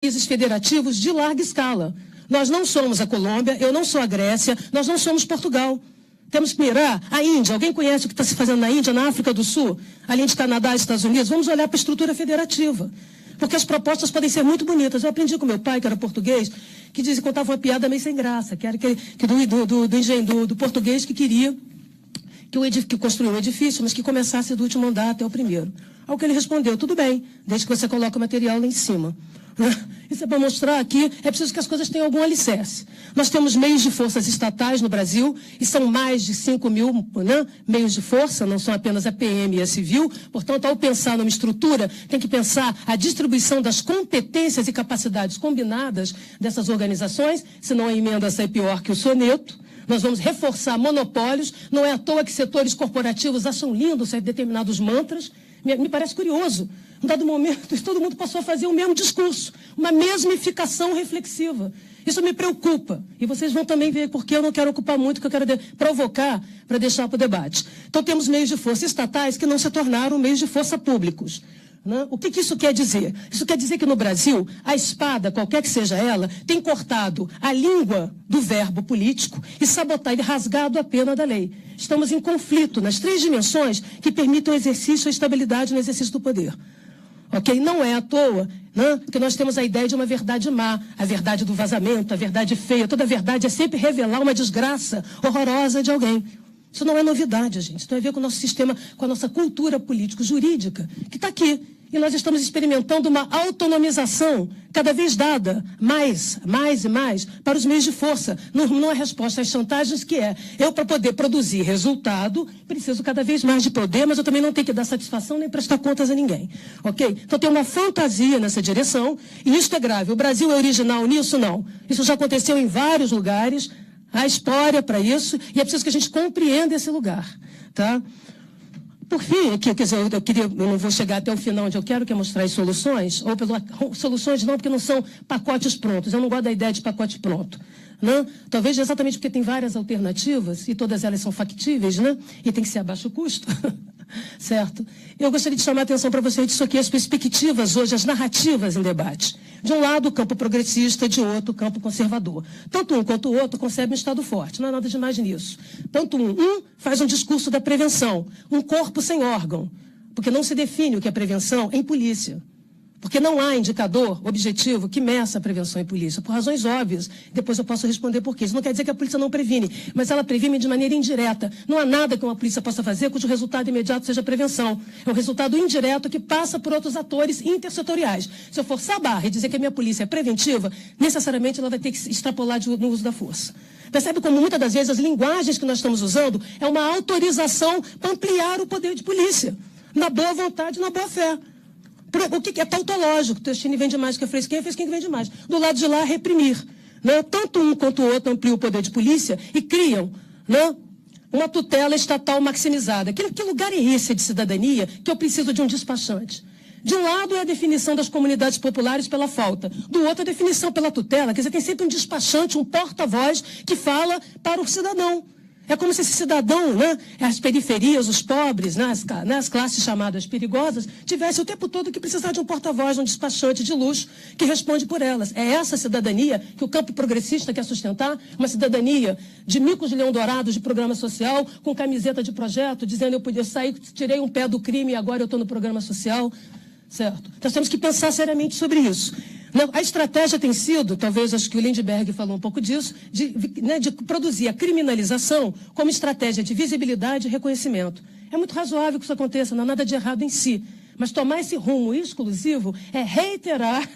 países federativos de larga escala. Nós não somos a Colômbia, eu não sou a Grécia, nós não somos Portugal. Temos que mirar a Índia. Alguém conhece o que está se fazendo na Índia, na África do Sul, além de Canadá e Estados Unidos? Vamos olhar para a estrutura federativa. Porque as propostas podem ser muito bonitas. Eu aprendi com meu pai, que era português, que dizia, contava uma piada meio sem graça, que era do português que queria que construiu um edifício, mas que começasse do último andar até o primeiro. Ao que ele respondeu, tudo bem, desde que você coloque o material lá em cima. Isso é para mostrar que é preciso que as coisas tenham algum alicerce. Nós temos meios de forças estatais no Brasil, e são mais de 5 mil meios de força, não são apenas a PM e a civil. Portanto, ao pensar numa estrutura, tem que pensar a distribuição das competências e capacidades combinadas dessas organizações, senão a emenda sai pior que o soneto. Nós vamos reforçar monopólios, não é à toa que setores corporativos acham lindos determinados mantras. Me parece curioso. Em dado momento, todo mundo passou a fazer o mesmo discurso, uma mesmificação reflexiva. Isso me preocupa. E vocês vão também ver porque eu não quero ocupar muito, que eu quero provocar para deixar para o debate. Então, temos meios de força estatais que não se tornaram meios de força públicos. O que isso quer dizer? Isso quer dizer que no Brasil, a espada, qualquer que seja ela, tem cortado a língua do verbo político e sabotado e rasgado a pena da lei. Estamos em conflito nas 3 dimensões que permitem o exercício e a estabilidade no exercício do poder. Ok? Não é à toa que nós temos a ideia de uma verdade má, a verdade do vazamento, a verdade feia. Toda verdade é sempre revelar uma desgraça horrorosa de alguém. Isso não é novidade, gente. Isso tem a ver com o nosso sistema, com a nossa cultura político-jurídica, que está aqui. E nós estamos experimentando uma autonomização cada vez dada, mais e mais, para os meios de força. Não é resposta às chantagens que eu, para poder produzir resultado, preciso cada vez mais de poder, mas eu também não tenho que dar satisfação nem prestar contas a ninguém. Ok? Então tem uma fantasia nessa direção, e isso é grave. O Brasil é original nisso? Não. Isso já aconteceu em vários lugares. Há história para isso, e é preciso que a gente compreenda esse lugar. Tá? Por fim, eu não vou chegar até o final onde eu quero, que é mostrar as soluções, soluções não, porque não são pacotes prontos. Eu não gosto da ideia de pacote pronto. Talvez exatamente porque tem várias alternativas, e todas elas são factíveis, e tem que ser a baixo custo. Certo? Eu gostaria de chamar a atenção para vocês disso aqui, as perspectivas hoje, as narrativas em debate. De um lado, o campo progressista, de outro, o campo conservador. Tanto um quanto o outro concebe um Estado forte, não há nada de mais nisso. Tanto um faz um discurso da prevenção, um corpo sem órgão, porque não se define o que é prevenção em polícia. Porque não há indicador objetivo que meça a prevenção em polícia, por razões óbvias. Depois eu posso responder por quê. Isso não quer dizer que a polícia não previne, mas ela previne de maneira indireta. Não há nada que uma polícia possa fazer cujo resultado imediato seja prevenção. É um resultado indireto que passa por outros atores intersetoriais. Se eu forçar a barra e dizer que a minha polícia é preventiva, necessariamente ela vai ter que extrapolar no uso da força. Percebe como muitas das vezes as linguagens que nós estamos usando é uma autorização para ampliar o poder de polícia, na boa vontade e na boa fé. O que é tautológico? O Testini vende mais que a Fresquinha que vende mais. Do lado de lá, reprimir. Tanto um quanto o outro ampliam o poder de polícia e criam uma tutela estatal maximizada. Que lugar é esse de cidadania que eu preciso de um despachante? De um lado é a definição das comunidades populares pela falta. Do outro, a definição pela tutela. Quer dizer, tem sempre um despachante, um porta-voz que fala para o cidadão. É como se esse cidadão, as periferias, os pobres, as classes chamadas perigosas, tivesse o tempo todo que precisar de um porta-voz, um despachante de luxo que responde por elas. É essa cidadania que o campo progressista quer sustentar, uma cidadania de micos de leão dourados de programa social, com camiseta de projeto, dizendo eu podia sair, tirei um pé do crime e agora eu estou no programa social. Certo? Nós temos que pensar seriamente sobre isso. A estratégia tem sido, talvez acho que o Lindbergh falou um pouco disso, de produzir a criminalização como estratégia de visibilidade e reconhecimento. É muito razoável que isso aconteça, não há nada de errado em si. Mas tomar esse rumo exclusivo é reiterar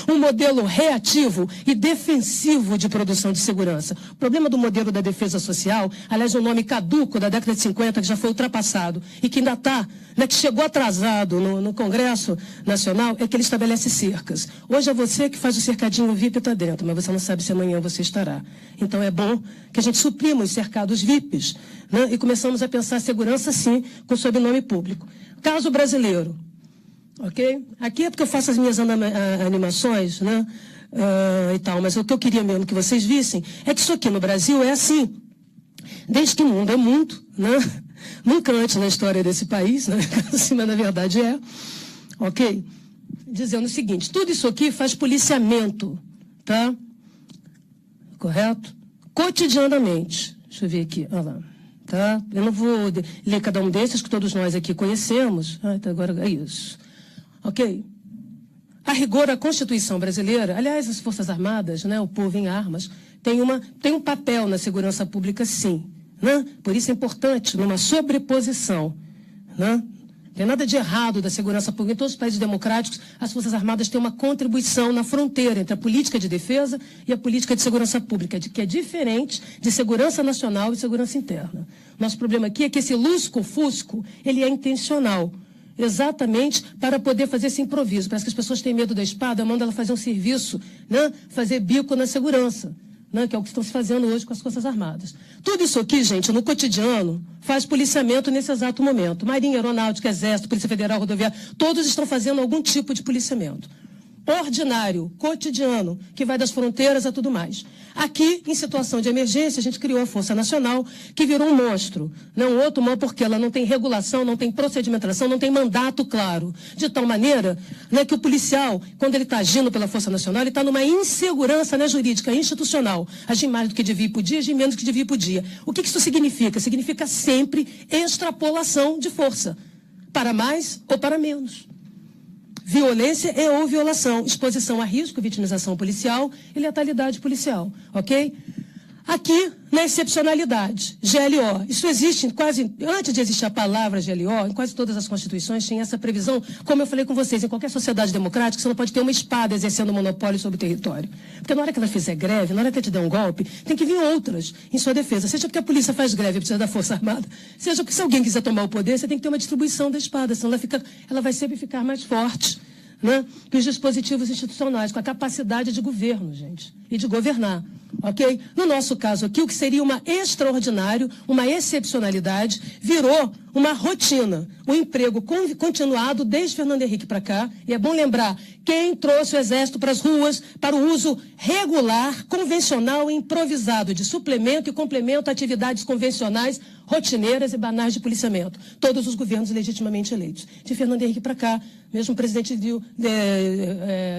um modelo reativo e defensivo de produção de segurança. O problema do modelo da defesa social, aliás, um nome caduco da década de 50, que já foi ultrapassado e que ainda está, que chegou atrasado no Congresso Nacional, é que ele estabelece cercas. Hoje é você que faz o cercadinho VIP e está dentro, mas você não sabe se amanhã você estará. Então é bom que a gente suprima os cercados VIPs e começamos a pensar a segurança, sim, com sobrenome público. Caso brasileiro, ok? Aqui é porque eu faço as minhas animações, e tal, mas o que eu queria mesmo que vocês vissem é que isso aqui no Brasil é assim. Desde que o mundo é mundo, Nunca antes na história desse país, mas na verdade é, ok? dizendo o seguinte, tudo isso aqui faz policiamento, tá? Correto? Cotidianamente. Deixa eu ver aqui, olha lá. Tá? Eu não vou ler cada um desses que todos nós aqui conhecemos. Então agora é isso. Ok? A rigor, a Constituição brasileira, aliás, as Forças Armadas, né, o povo em armas, tem um papel na segurança pública, sim. Né? Por isso é importante, numa sobreposição. Né? Não tem nada de errado da segurança pública. Em todos os países democráticos, as Forças Armadas têm uma contribuição na fronteira entre a política de defesa e a política de segurança pública, que é diferente de segurança nacional e segurança interna. Nosso problema aqui é que esse lusco-fusco, ele é intencional, exatamente para poder fazer esse improviso. Parece que as pessoas têm medo da espada, mandam ela fazer um serviço, né? Fazer bico na segurança. Né, que é o que estão se fazendo hoje com as Forças Armadas. Tudo isso aqui, gente, no cotidiano, faz policiamento nesse exato momento. Marinha, Aeronáutica, Exército, Polícia Federal, Rodoviária, todos estão fazendo algum tipo de policiamento. Ordinário, cotidiano, que vai das fronteiras a tudo mais. Aqui, em situação de emergência, a gente criou a Força Nacional, que virou um monstro. Não um outro monstro, porque ela não tem regulação, não tem procedimentação, não tem mandato claro. De tal maneira, né, que o policial, quando ele está agindo pela Força Nacional, ele está numa insegurança, né, jurídica, institucional. Agir mais do que devia e podia, agir menos do que devia e podia. O que isso significa? Significa sempre extrapolação de força. Para mais ou para menos. Violência e ou violação, exposição a risco, vitimização policial e letalidade policial, ok? Aqui, na excepcionalidade, GLO. Isso existe quase, antes de existir a palavra GLO, em quase todas as constituições tinha essa previsão, como eu falei com vocês, em qualquer sociedade democrática, você não pode ter uma espada exercendo monopólio sobre o território. Porque na hora que ela fizer greve, na hora que ela te der um golpe, tem que vir outras em sua defesa. Seja porque a polícia faz greve e precisa da Força Armada, seja porque se alguém quiser tomar o poder, você tem que ter uma distribuição da espada, senão ela vai sempre ficar mais forte. Né, que os dispositivos institucionais, com a capacidade de governo, gente, e de governar, ok? No nosso caso aqui, o que seria uma extraordinário, uma excepcionalidade, virou uma rotina, um emprego continuado desde Fernando Henrique para cá, e é bom lembrar, quem trouxe o Exército para as ruas para o uso regular, convencional e improvisado de suplemento e complemento a atividades convencionais, rotineiras e banais de policiamento. Todos os governos legitimamente eleitos. De Fernando Henrique para cá, mesmo o presidente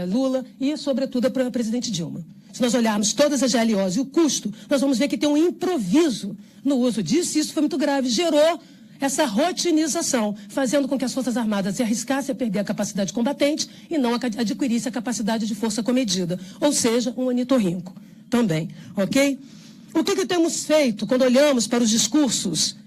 Lula e, sobretudo, a presidente Dilma. Se nós olharmos todas as GLOs e o custo, nós vamos ver que tem um improviso no uso disso, e isso foi muito grave. Gerou essa rotinização, fazendo com que as Forças Armadas se arriscassem a perder a capacidade combatente e não adquirisse a capacidade de força comedida, ou seja, um anitorrinco também, ok? O que temos feito quando olhamos para os discursos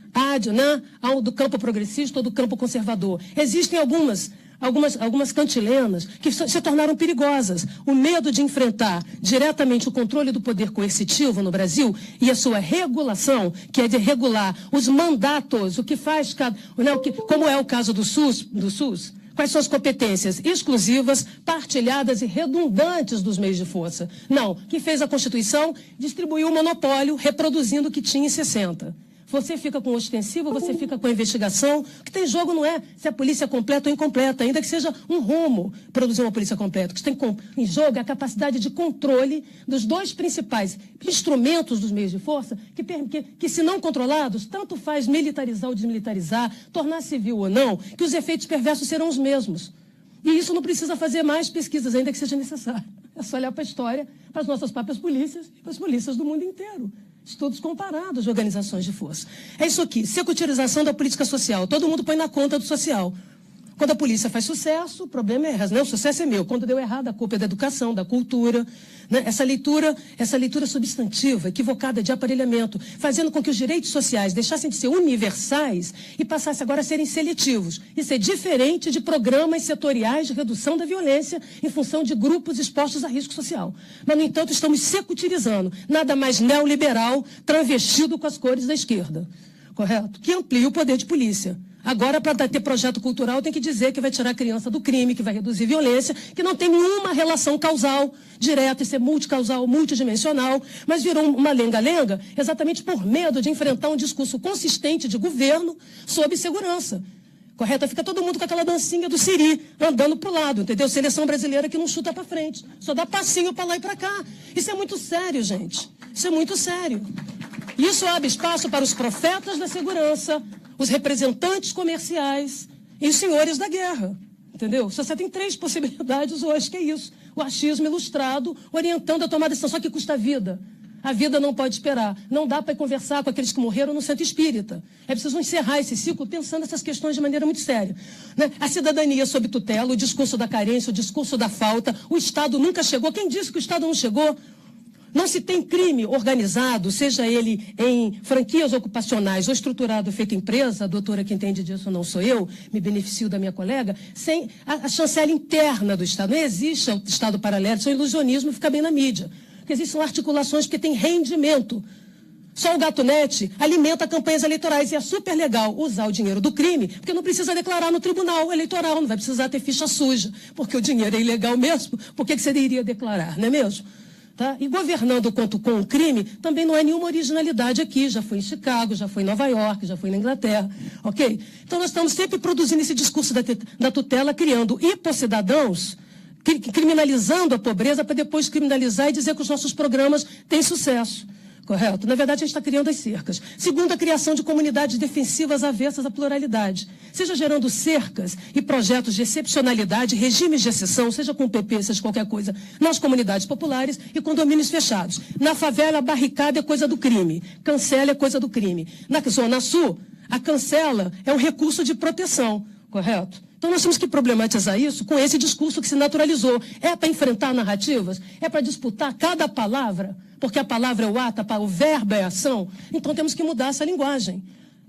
do campo progressista ou do campo conservador? Existem algumas cantilenas que se tornaram perigosas. O medo de enfrentar diretamente o controle do poder coercitivo no Brasil e a sua regulação, que é de regular os mandatos, o que faz, como é o caso do SUS, quais são as competências exclusivas, partilhadas e redundantes dos meios de força? Não. Quem fez a Constituição distribuiu o monopólio, reproduzindo o que tinha em 60. Você fica com o ostensivo, você fica com a investigação. O que tem em jogo não é se a polícia é completa ou incompleta, ainda que seja um rumo produzir uma polícia completa. O que tem em jogo é a capacidade de controle dos dois principais instrumentos dos meios de força, que se não controlados, tanto faz militarizar ou desmilitarizar, tornar civil ou não, que os efeitos perversos serão os mesmos. E isso não precisa fazer mais pesquisas, ainda que seja necessário. É só olhar para a história, para as nossas próprias polícias e para as polícias do mundo inteiro. Estudos comparados de organizações de força. É isso aqui, securitização da política social. Todo mundo põe na conta do social. Quando a polícia faz sucesso, o problema é, né? O sucesso é meu. Quando deu errado, a culpa é da educação, da cultura. Né? Essa leitura substantiva, equivocada de aparelhamento, fazendo com que os direitos sociais deixassem de ser universais e passassem agora a serem seletivos. Isso é diferente de programas setoriais de redução da violência em função de grupos expostos a risco social. Mas, no entanto, estamos secutirizando, nada mais neoliberal, travestido com as cores da esquerda. Correto? Que amplia o poder de polícia. Agora, para ter projeto cultural, tem que dizer que vai tirar a criança do crime, que vai reduzir violência, que não tem nenhuma relação causal direta, isso é multicausal, multidimensional, mas virou uma lenga-lenga exatamente por medo de enfrentar um discurso consistente de governo sobre segurança. Correto? Fica todo mundo com aquela dancinha do Siri, andando para o lado, entendeu? Seleção brasileira que não chuta para frente, só dá passinho para lá e para cá. Isso é muito sério, gente. Isso é muito sério. Isso abre espaço para os profetas da segurança, os representantes comerciais e os senhores da guerra. Entendeu? Você tem 3 possibilidades hoje, que é isso. O achismo ilustrado, orientando a tomada de decisão, só que custa a vida. A vida não pode esperar. Não dá para conversar com aqueles que morreram no centro espírita. É preciso encerrar esse ciclo pensando essas questões de maneira muito séria. Né? A cidadania sob tutela, o discurso da carência, o discurso da falta, o Estado nunca chegou. Quem disse que o Estado não chegou? Não se tem crime organizado, seja ele em franquias ocupacionais ou estruturado feito empresa, a doutora que entende disso não sou eu, me beneficio da minha colega, sem a chancela interna do Estado. Não existe o Estado paralelo, isso é um ilusionismo, fica bem na mídia. Porque existem articulações que têm rendimento. Só o GatoNet alimenta campanhas eleitorais e é super legal usar o dinheiro do crime, porque não precisa declarar no tribunal eleitoral, não vai precisar ter ficha suja, porque o dinheiro é ilegal mesmo, por que você iria declarar, não é mesmo? Tá? E governando com o crime também não é nenhuma originalidade aqui. Já foi em Chicago, já foi em Nova York, já foi na Inglaterra. Ok? Então nós estamos sempre produzindo esse discurso da tutela, criando hiposcidadãos, criminalizando a pobreza para depois criminalizar e dizer que os nossos programas têm sucesso. Correto? Na verdade, a gente está criando as cercas. Segundo, a criação de comunidades defensivas avessas à pluralidade. Seja gerando cercas e projetos de excepcionalidade, regimes de exceção, seja com PP, seja qualquer coisa, nas comunidades populares e condomínios fechados. Na favela, a barricada é coisa do crime. Cancela é coisa do crime. Na Zona Sul, a cancela é um recurso de proteção. Correto? Então nós temos que problematizar isso com esse discurso que se naturalizou. É para enfrentar narrativas? É para disputar cada palavra? Porque a palavra é o ato, o verbo é a ação? Então temos que mudar essa linguagem.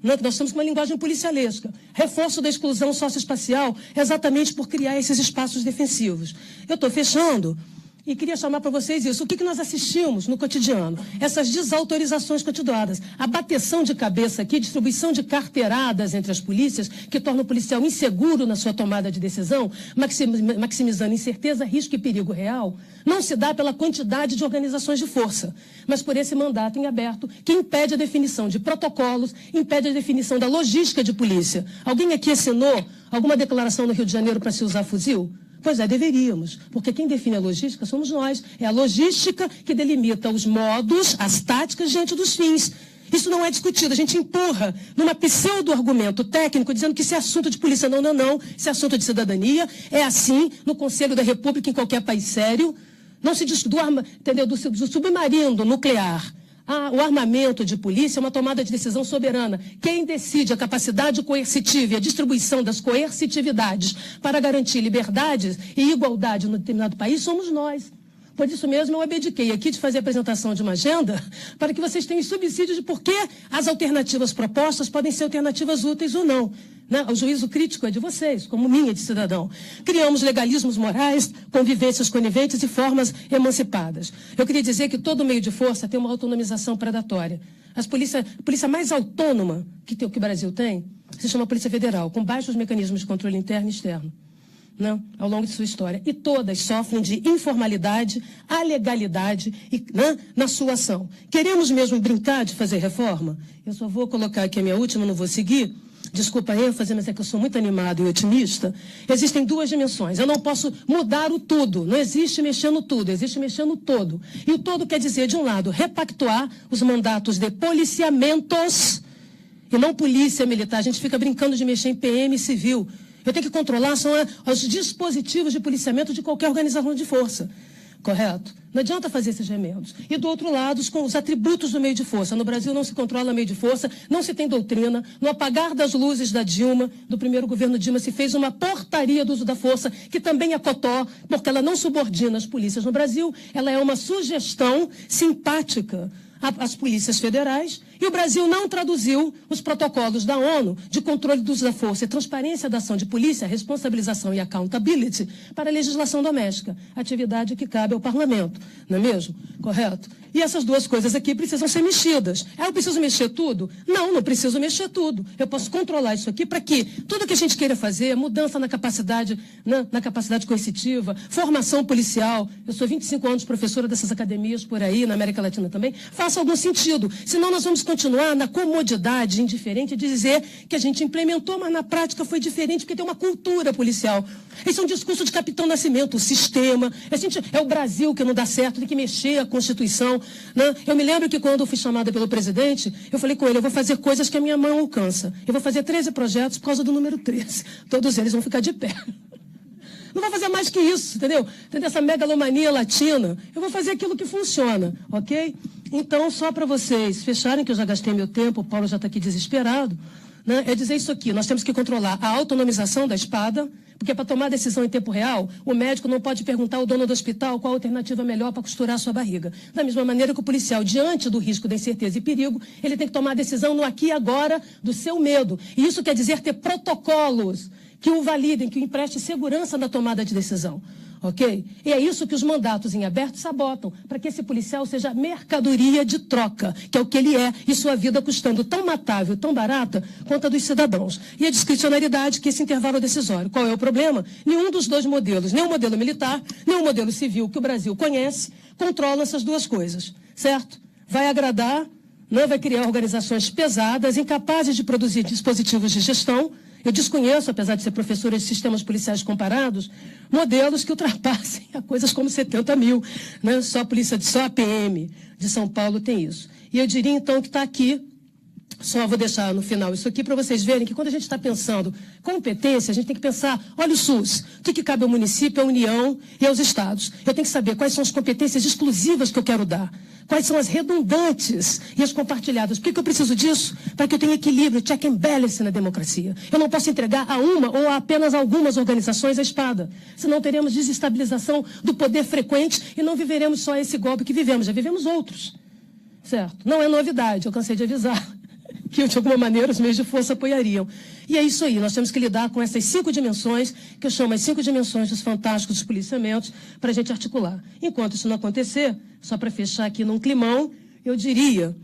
Nós estamos com uma linguagem policialesca. Reforço da exclusão socioespacial exatamente por criar esses espaços defensivos. Eu estou fechando. E queria chamar para vocês isso. O que nós assistimos no cotidiano? Essas desautorizações continuadas. A bateção de cabeça aqui, distribuição de carteiradas entre as polícias, que torna o policial inseguro na sua tomada de decisão, maximizando incerteza, risco e perigo real, não se dá pela quantidade de organizações de força, mas por esse mandato em aberto que impede a definição de protocolos, impede a definição da logística de polícia. Alguém aqui assinou alguma declaração no Rio de Janeiro para se usar fuzil? Pois é, deveríamos, porque quem define a logística somos nós. É a logística que delimita os modos, as táticas diante dos fins. Isso não é discutido, a gente empurra numa pseudo-argumento técnico, dizendo que isso é assunto de polícia. Não, não, não, isso é assunto de cidadania. É assim no Conselho da República, em qualquer país sério. Não se discute do submarino nuclear. O armamento de polícia é uma tomada de decisão soberana. Quem decide a capacidade coercitiva e a distribuição das coercitividades para garantir liberdades e igualdade no determinado país somos nós. Por isso mesmo, eu abdiquei aqui de fazer a apresentação de uma agenda para que vocês tenham subsídios de por que as alternativas propostas podem ser alternativas úteis ou não. Né? O juízo crítico é de vocês, como minha de cidadão. Criamos legalismos morais, convivências coniventes e formas emancipadas. Eu queria dizer que todo meio de força tem uma autonomização predatória. A polícia mais autônoma que o Brasil tem se chama Polícia Federal, com baixos mecanismos de controle interno e externo. Não, ao longo de sua história. E todas sofrem de informalidade, alegalidade na sua ação. Queremos mesmo brincar de fazer reforma? Eu só vou colocar aqui a minha última, não vou seguir. Desculpa a ênfase, mas é que eu sou muito animado e otimista. Existem 2 dimensões. Eu não posso mudar o tudo. Não existe mexer no tudo, existe mexer no todo. E o todo quer dizer, de um lado, repactuar os mandatos de policiamentos e não polícia militar. A gente fica brincando de mexer em PM civil. Eu tenho que controlar os dispositivos de policiamento de qualquer organização de força. Correto? Não adianta fazer esses remendos. E do outro lado, com os atributos do meio de força. No Brasil não se controla meio de força, não se tem doutrina. No apagar das luzes da Dilma, do primeiro governo Dilma, se fez uma portaria do uso da força, que também é cotó, porque ela não subordina as polícias no Brasil. Ela é uma sugestão simpática às polícias federais, e o Brasil não traduziu os protocolos da ONU de controle do uso da força e transparência da ação de polícia, responsabilização e accountability para a legislação doméstica, atividade que cabe ao parlamento, não é mesmo? Correto? E essas 2 coisas aqui precisam ser mexidas. Eu preciso mexer tudo? Não, não preciso mexer tudo. Eu posso controlar isso aqui para que tudo que a gente queira fazer, mudança na capacidade coercitiva, formação policial, eu sou 25 anos professora dessas academias por aí, na América Latina também, faça algum sentido. Senão nós vamos continuar na comodidade indiferente de dizer que a gente implementou, mas na prática foi diferente, porque tem uma cultura policial. Esse é um discurso de Capitão Nascimento, o sistema. É o Brasil que não dá certo, tem que mexer a Constituição. Né? Eu me lembro que quando eu fui chamada pelo presidente, eu falei com ele, eu vou fazer coisas que a minha mão alcança. Eu vou fazer 13 projetos por causa do número 13. Todos eles vão ficar de pé. Não vou fazer mais que isso, entendeu? Essa megalomania latina. Eu vou fazer aquilo que funciona, ok? Então, só para vocês fecharem, que eu já gastei meu tempo, o Paulo já está aqui desesperado, né? É dizer isso aqui: nós temos que controlar a autonomização da espada, porque para tomar decisão em tempo real, o médico não pode perguntar ao dono do hospital qual a alternativa melhor para costurar a sua barriga. Da mesma maneira que o policial, diante do risco da incerteza e perigo, ele tem que tomar a decisão no aqui e agora do seu medo. E isso quer dizer ter protocolos que o validem, que o emprestem segurança na tomada de decisão. Ok? E é isso que os mandatos em aberto sabotam, para que esse policial seja mercadoria de troca, que é o que ele é, e sua vida custando tão matável, tão barata, quanto a dos cidadãos. E a discricionariedade, que esse intervalo decisório. Qual é o problema? Nenhum dos dois modelos, nem o modelo militar, nem o modelo civil que o Brasil conhece, controla essas duas coisas, certo? Vai agradar, não vai criar organizações pesadas, incapazes de produzir dispositivos de gestão. Eu desconheço, apesar de ser professora de sistemas policiais comparados, modelos que ultrapassem a coisas como 70 mil. Né? Só a PM de São Paulo tem isso. E eu diria, então, que está aqui, só vou deixar no final isso aqui para vocês verem que quando a gente está pensando competência, a gente tem que pensar, olha o SUS, o que cabe ao município, à União e aos estados. Eu tenho que saber quais são as competências exclusivas que eu quero dar. Quais são as redundantes e as compartilhadas? Por que eu preciso disso? Para que eu tenha equilíbrio, check and balance na democracia. Eu não posso entregar a uma ou a apenas algumas organizações a espada. Senão teremos desestabilização do poder frequente e não viveremos só esse golpe que vivemos, já vivemos outros. Certo? Não é novidade, eu cansei de avisar que, de alguma maneira, os meios de força apoiariam. E é isso aí, nós temos que lidar com essas 5 dimensões, que eu chamo as 5 dimensões dos fantásticos dos policiamentos, para a gente articular. Enquanto isso não acontecer, só para fechar aqui num climão, eu diria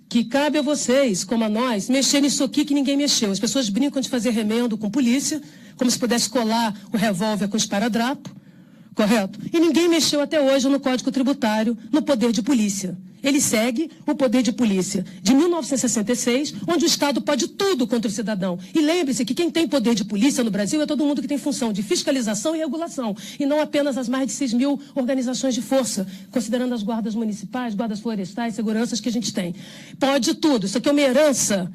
que cabe a vocês, como a nós, mexer nisso aqui que ninguém mexeu. As pessoas brincam de fazer remendo com polícia, como se pudesse colar o revólver com esparadrapo, correto? E ninguém mexeu até hoje no Código Tributário, no poder de polícia. Ele segue o poder de polícia de 1966, onde o Estado pode tudo contra o cidadão. E lembre-se que quem tem poder de polícia no Brasil é todo mundo que tem função de fiscalização e regulação, e não apenas as mais de 6 mil organizações de força, considerando as guardas municipais, guardas florestais, seguranças que a gente tem. Pode tudo. Isso aqui é uma herança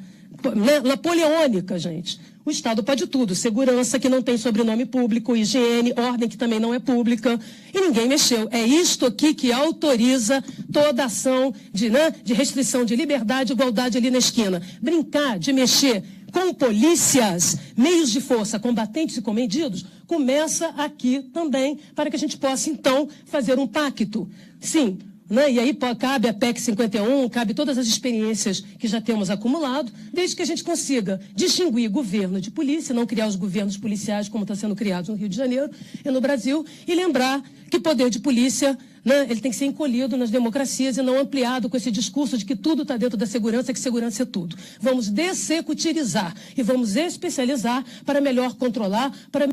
napoleônica, gente. O Estado pode tudo. Segurança, que não tem sobrenome público, higiene, ordem, que também não é pública. E ninguém mexeu. É isto aqui que autoriza toda ação de restrição de liberdade e igualdade ali na esquina. Brincar de mexer com polícias, meios de força, combatentes e comedidos, começa aqui também, para que a gente possa, então, fazer um pacto. Sim. Né? E aí cabe a PEC 51, cabe todas as experiências que já temos acumulado, desde que a gente consiga distinguir governo de polícia, não criar os governos policiais como está sendo criado no Rio de Janeiro e no Brasil, e lembrar que poder de polícia, né, ele tem que ser encolhido nas democracias e não ampliado com esse discurso de que tudo está dentro da segurança, que segurança é tudo. Vamos dessecutirizar e vamos especializar para melhor controlar, para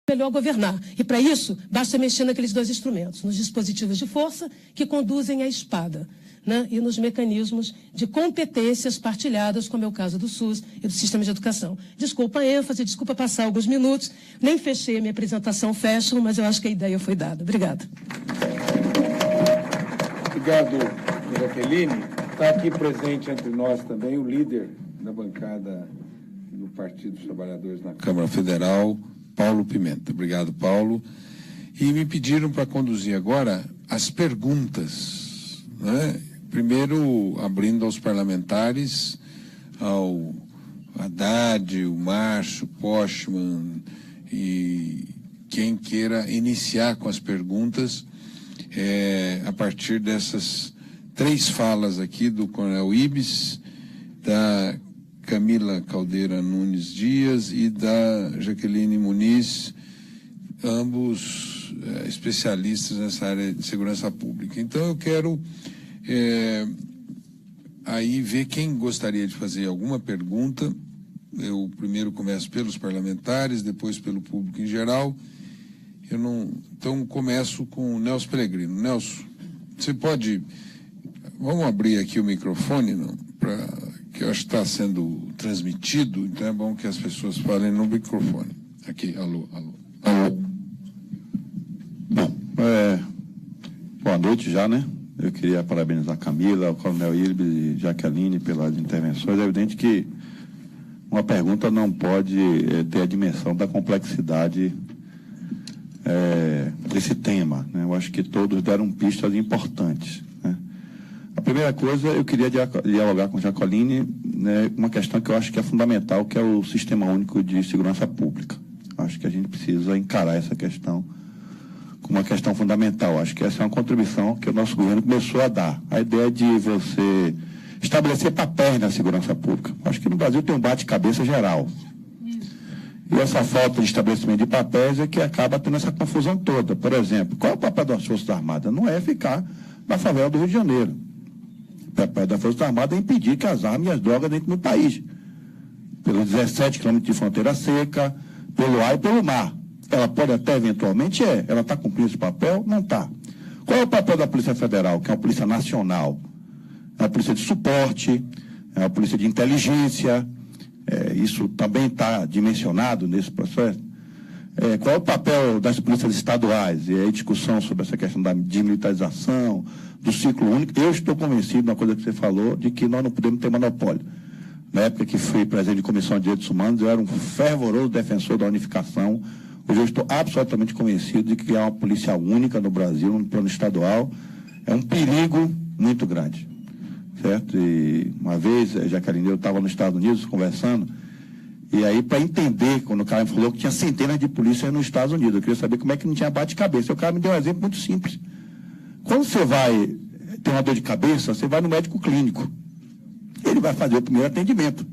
melhor governar. E, para isso, basta mexer naqueles 2 instrumentos, nos dispositivos de força que conduzem à espada, né? E nos mecanismos de competências partilhadas, como é o caso do SUS e do sistema de educação. Desculpa a ênfase, desculpa passar alguns minutos, nem fechei a minha apresentação, fecham, mas eu acho que a ideia foi dada. Obrigada. Obrigado, Jaqueline. Está aqui presente entre nós também o líder da bancada do Partido dos Trabalhadores na Câmara Federal, Paulo Pimenta. Obrigado, Paulo. E me pediram para conduzir agora as perguntas, né? Primeiro, abrindo aos parlamentares, ao Haddad, o Márcio, Postman e quem queira iniciar com as perguntas, a partir dessas 3 falas aqui do Coronel Ibis, da Camila Caldeira Nunes Dias e da Jaqueline Muniz, ambos especialistas nessa área de segurança pública. Então, eu quero aí ver quem gostaria de fazer alguma pergunta. Eu primeiro começo pelos parlamentares, depois pelo público em geral. Então, começo com o Nelson Pellegrino. Nelson, você pode... Vamos abrir aqui o microfone, não? Que eu acho que está sendo transmitido, então é bom que as pessoas falem no microfone. Aqui, alô. Bom, boa noite já, né? Eu queria parabenizar a Camila, o Coronel Ibis e Jaqueline pelas intervenções. É evidente que uma pergunta não pode ter a dimensão da complexidade desse tema, né? Eu acho que todos deram pistas importantes, né? A primeira coisa, eu queria dialogar com Jacoline, né, uma questão que eu acho que é fundamental, que é o Sistema Único de Segurança Pública. Acho que a gente precisa encarar essa questão como uma questão fundamental. Acho que essa é uma contribuição que o nosso governo começou a dar. A ideia de você estabelecer papéis na segurança pública. Acho que no Brasil tem um bate-cabeça geral. E essa falta de estabelecimento de papéis é que acaba tendo essa confusão toda. Por exemplo, qual é o papel das Forças Armadas? Não é ficar na favela do Rio de Janeiro. O papel das Forças Armadas é impedir que as armas e as drogas entrem no país. Pelos 17 quilômetros de fronteira seca, pelo ar e pelo mar. Ela pode até, eventualmente, ela está cumprindo esse papel? Não está. Qual é o papel da Polícia Federal, que é uma polícia nacional? É uma polícia de suporte, é uma polícia de inteligência, isso também está dimensionado nesse processo. Qual é o papel das polícias estaduais? E aí discussão sobre essa questão da desmilitarização, do ciclo único. Eu estou convencido, na coisa que você falou, de que nós não podemos ter monopólio. Na época que fui presidente de Comissão de Direitos Humanos, eu era um fervoroso defensor da unificação. Hoje eu estou absolutamente convencido de que criar uma polícia única no Brasil, no plano estadual, é um perigo muito grande. Certo? E uma vez, Jacarinho, eu estava nos Estados Unidos conversando, e aí para entender, quando o cara me falou que tinha centenas de polícias nos Estados Unidos, eu queria saber como é que não tinha bate-cabeça. O cara me deu um exemplo muito simples. Quando você vai ter uma dor de cabeça, você vai no médico clínico. Ele vai fazer o primeiro atendimento.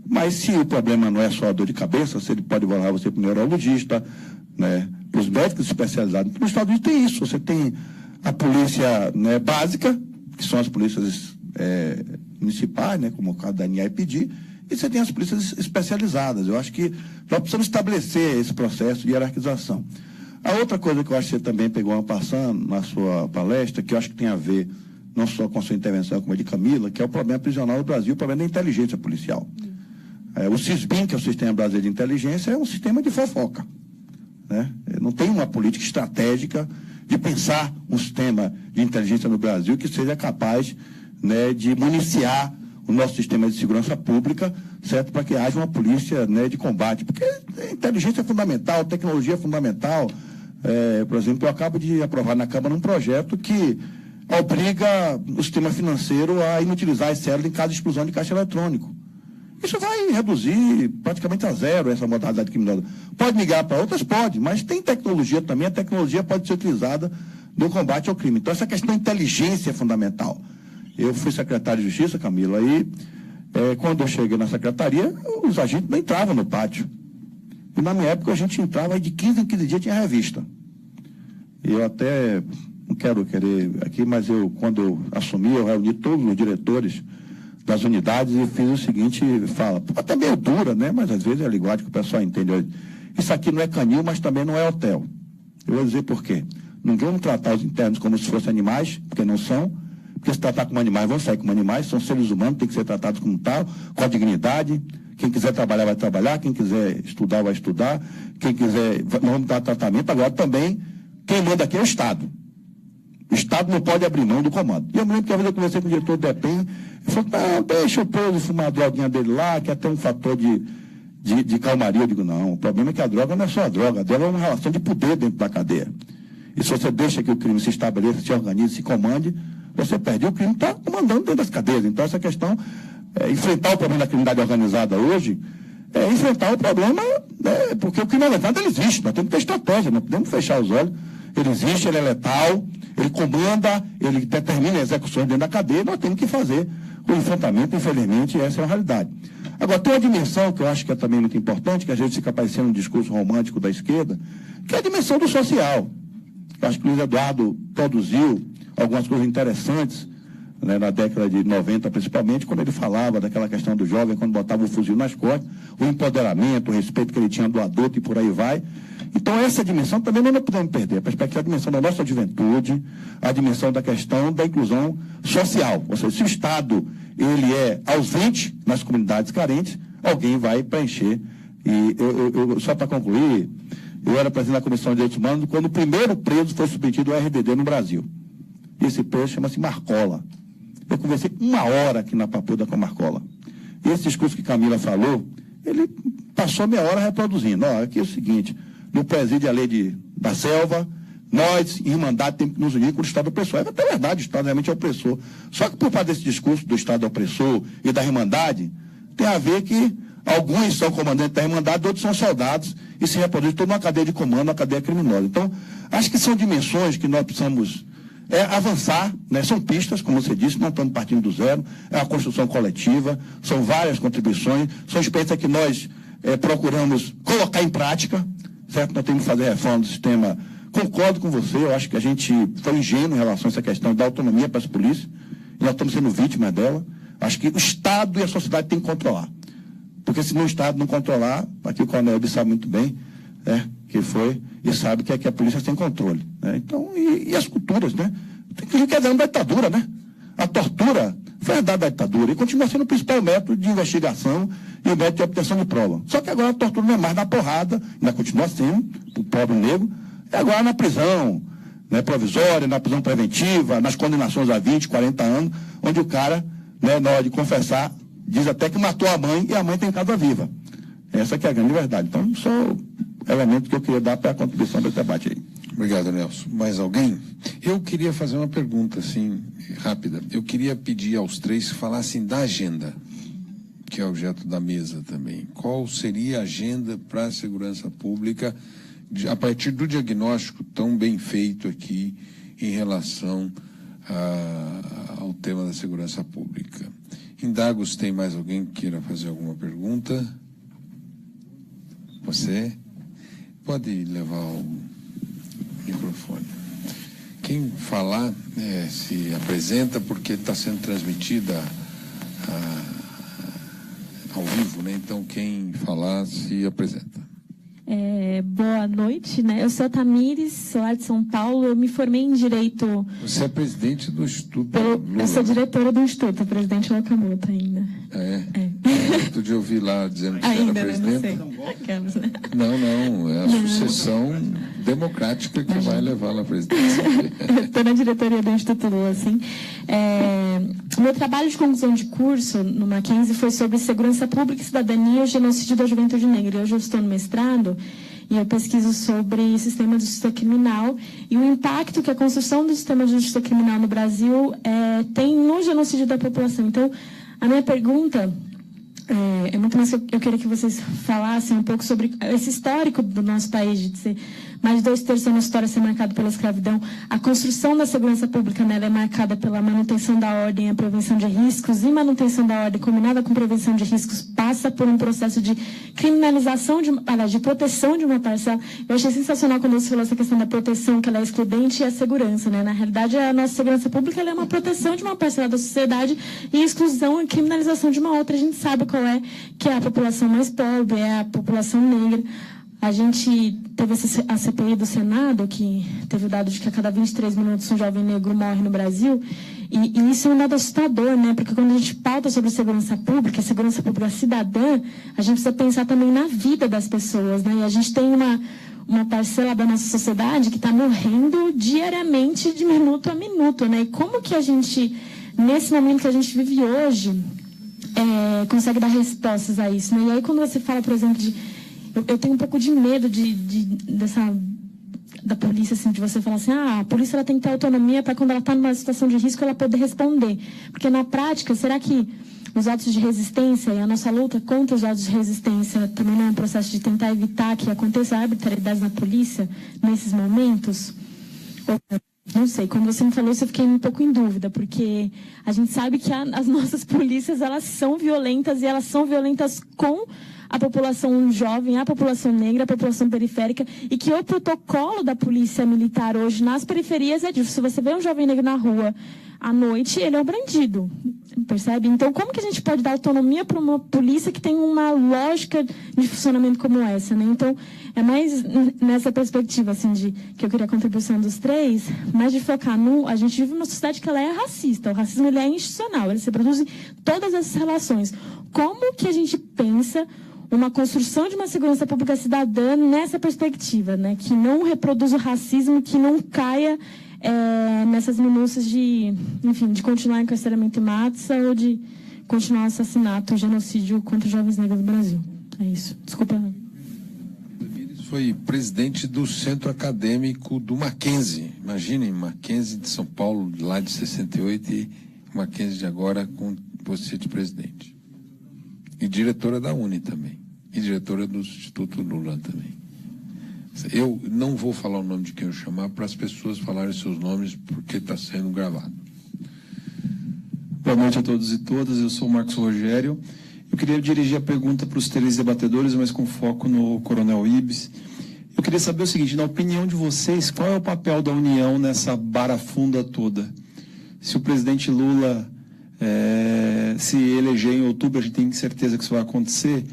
Mas se o problema não é só a dor de cabeça, se ele pode levar você para o neurologista, né, para os médicos especializados. Nos Estados Unidos tem isso. Você tem a polícia, né, básica, que são as polícias municipais, né, como o caso da NIAPD, e você tem as polícias especializadas. Eu acho que nós precisamos estabelecer esse processo de hierarquização. A outra coisa que eu acho que você também pegou uma passando na sua palestra, que eu acho que tem a ver não só com a sua intervenção, como a de Camila, que é o problema prisional do Brasil, o problema da inteligência policial. O SISBIN, que é o Sistema Brasileiro de Inteligência, é um sistema de fofoca, né? Não tem uma política estratégica de pensar um sistema de inteligência no Brasil que seja capaz, né, de municiar o nosso sistema de segurança pública, certo, para que haja uma polícia, né, de combate. Porque a inteligência é fundamental, tecnologia é fundamental. Por exemplo, eu acabo de aprovar na Câmara um projeto que obriga o sistema financeiro a inutilizar as células em caso de explosão de caixa eletrônico. Isso vai reduzir praticamente a zero essa modalidade criminosa. Pode migrar para outras? Pode, mas tem tecnologia também. A tecnologia pode ser utilizada no combate ao crime. Então, essa questão da inteligência é fundamental. Eu fui secretário de Justiça, Camila, e quando eu cheguei na secretaria, os agentes não entravam no pátio. E na minha época a gente entrava, e de 15 em 15 dias tinha revista. E eu até não quero querer aqui, mas quando eu assumi, eu reuni todos os diretores das unidades e fiz o seguinte fala, até meio dura, né? Mas às vezes é a linguagem que o pessoal entende. Isso aqui não é canil, mas também não é hotel. Eu vou dizer por quê. Não vamos tratar os internos como se fossem animais, porque não são. Porque se tratar como animais, vão sair como animais, são seres humanos, tem que ser tratados como tal, com a dignidade. Quem quiser trabalhar, vai trabalhar. Quem quiser estudar, vai estudar. Quem quiser, nós vamos dar tratamento. Agora também, quem manda aqui é o Estado. O Estado não pode abrir mão do comando. E eu me lembro que uma vez eu conversei com o diretor do DEPEN, ele falou, não, deixa o povo fumar a droguinha dele lá, que é até um fator de calmaria. Eu digo, não, o problema é que a droga não é só a droga é uma relação de poder dentro da cadeia. E se você deixa que o crime se estabeleça, se organize, se comande, você perde. O crime está comandando dentro das cadeias. Então, essa questão, enfrentar o problema da criminalidade organizada hoje, enfrentar o problema, porque o crime organizado ele existe, nós temos que ter estratégia, não podemos fechar os olhos. Ele existe, ele é letal, ele comanda, ele determina execuções dentro da cadeia, nós temos que fazer o enfrentamento, infelizmente, essa é a realidade. Agora, tem uma dimensão que eu acho que é também muito importante, que a gente fica parecendo um discurso romântico da esquerda, que é a dimensão do social. Eu acho que o Luiz Eduardo produziu algumas coisas interessantes, né, na década de 90, principalmente, quando ele falava daquela questão do jovem, quando botava o fuzil nas costas, o empoderamento, o respeito que ele tinha do adulto e por aí vai. Então, essa dimensão também não podemos perder. A perspectiva, a dimensão da nossa juventude, a dimensão da questão da inclusão social. Ou seja, se o Estado ele é ausente nas comunidades carentes, alguém vai preencher. E só para concluir, eu era presidente da Comissão de Direitos Humanos quando o primeiro preso foi submetido ao RDD no Brasil. Esse preso chama-se Marcola. Eu conversei 1 hora aqui na Papuda com a Marcola. E esse discurso que Camila falou, ele passou meia hora reproduzindo. Ó, aqui é o seguinte, no presídio a lei da selva, nós, Irmandade, temos que nos unir com o Estado opressor. É até verdade, o Estado realmente é opressor. Só que por parte desse discurso do Estado opressor e da Irmandade, tem a ver que alguns são comandantes da Irmandade, outros são soldados, e se reproduzem toda uma cadeia de comando, uma cadeia criminosa. Então, acho que são dimensões que nós precisamos avançar, né? São pistas, como você disse, não estamos partindo do zero, é uma construção coletiva, são várias contribuições, são experiências que nós procuramos colocar em prática, certo? Nós temos que fazer reforma do sistema. Concordo com você, eu acho que a gente foi ingênuo em relação a essa questão da autonomia para as polícias, e nós estamos sendo vítimas dela. Acho que o Estado e a sociedade têm que controlar. Porque se o Estado não controlar, aqui o Coronel sabe muito bem, que foi, e sabe que a polícia tem controle. Né? Então, e as culturas, né? Tem que ver da ditadura, né? A tortura foi herdada da ditadura e continua sendo o principal método de investigação e o método de obtenção de prova. Só que agora a tortura não é mais na porrada, ainda continua sendo, o pobre negro, é agora na prisão, né, provisória, na prisão preventiva, nas condenações a 20, 40 anos, onde o cara, né, na hora de confessar, diz até que matou a mãe e a mãe tem casa viva. Essa que é a grande verdade. Então, só elemento que eu queria dar para a contribuição desse debate aí. Obrigado, Nelson. Mais alguém? Eu queria fazer uma pergunta, assim, rápida. Eu queria pedir aos três que falassem da agenda, que é objeto da mesa também. Qual seria a agenda para a segurança pública, a partir do diagnóstico tão bem feito aqui em relação ao tema da segurança pública? Indagos, tem mais alguém que queira fazer alguma pergunta? Você? Pode levar o microfone. Quem falar se apresenta, porque está sendo transmitida ao vivo, né? Então, quem falar se apresenta. Boa noite, né? Eu sou a Tamires, sou lá de São Paulo, eu me formei em Direito... Você é presidente do Instituto Lula. Eu sou diretora do Instituto, presidente Locamoto ainda. Outro dia eu vi lá dizendo que ainda, era presidente. Não, é a sucessão democrática que vai levar à presidência. Estou na diretoria do Instituto Lula, assim. O meu trabalho de conclusão de curso no Mackenzie foi sobre segurança pública e cidadania e o genocídio da juventude negra. Hoje eu estou no mestrado e eu pesquiso sobre sistema de justiça criminal e o impacto que a construção do sistema de justiça criminal no Brasil tem no genocídio da população. Então, a minha pergunta é muito mais que eu queria que vocês falassem um pouco sobre esse histórico do nosso país, de ser mais de 2/3 da nossa história ser marcado pela escravidão. A construção da segurança pública, né, ela é marcada pela manutenção da ordem, a prevenção de riscos, e manutenção da ordem combinada com prevenção de riscos passa por um processo de criminalização, de proteção de uma parcela. Eu achei sensacional quando você falou essa questão da proteção, que ela é excludente, e a segurança, né? Na realidade, a nossa segurança pública ela é uma proteção de uma parcela da sociedade e exclusão e criminalização de uma outra. A gente sabe qual é, que é a população mais pobre, é a população negra. A gente teve a CPI do Senado, que teve o dado de que a cada 23 minutos um jovem negro morre no Brasil, e isso é um dado assustador, né? Porque quando a gente pauta sobre segurança pública cidadã, a gente precisa pensar também na vida das pessoas, né? E a gente tem uma parcela da nossa sociedade que está morrendo diariamente, de minuto a minuto, né? E como que a gente, nesse momento que a gente vive hoje, consegue dar respostas a isso, né? E aí quando você fala, por exemplo, eu tenho um pouco de medo da polícia, assim, de você falar assim, a polícia ela tem que ter autonomia para quando ela está numa situação de risco ela poder responder. Porque na prática, será que os atos de resistência e a nossa luta contra os atos de resistência também não é um processo de tentar evitar que aconteça arbitrariedade na polícia nesses momentos? Não sei, quando você me falou isso eu fiquei um pouco em dúvida, porque a gente sabe que as nossas polícias elas são violentas e elas são violentas com a população jovem, a população negra, a população periférica, e que o protocolo da polícia militar hoje nas periferias é disso. Se você vê um jovem negro na rua à noite, ele é um bandido, percebe? Então, como que a gente pode dar autonomia para uma polícia que tem uma lógica de funcionamento como essa, né? Então, é mais nessa perspectiva, assim, que eu queria a contribuição dos três, mas de focar a gente vive numa sociedade que ela é racista, o racismo ele é institucional, ele se produz em todas essas relações. Como que a gente pensa uma construção de uma segurança pública cidadã nessa perspectiva, né? Que não reproduza o racismo, que não caia nessas minúcias de continuar o encarceramento em massa ou de continuar o assassinato, o genocídio contra os jovens negros do Brasil. É isso. Desculpa. Foi presidente do Centro Acadêmico do Mackenzie. Imaginem, Mackenzie de São Paulo, lá de 68, e Mackenzie de agora com você de presidente. E diretora da Uni também. E diretora do Instituto Lula também. Eu não vou falar o nome de quem eu chamar para as pessoas falarem seus nomes, porque está sendo gravado. Boa noite a todos e todas. Eu sou o Marcos Rogério. Eu queria dirigir a pergunta para os três debatedores, mas com foco no Coronel Ibes. Eu queria saber o seguinte, na opinião de vocês, qual é o papel da União nessa barafunda toda? Se o presidente Lula se eleger em outubro, a gente tem certeza que isso vai acontecer,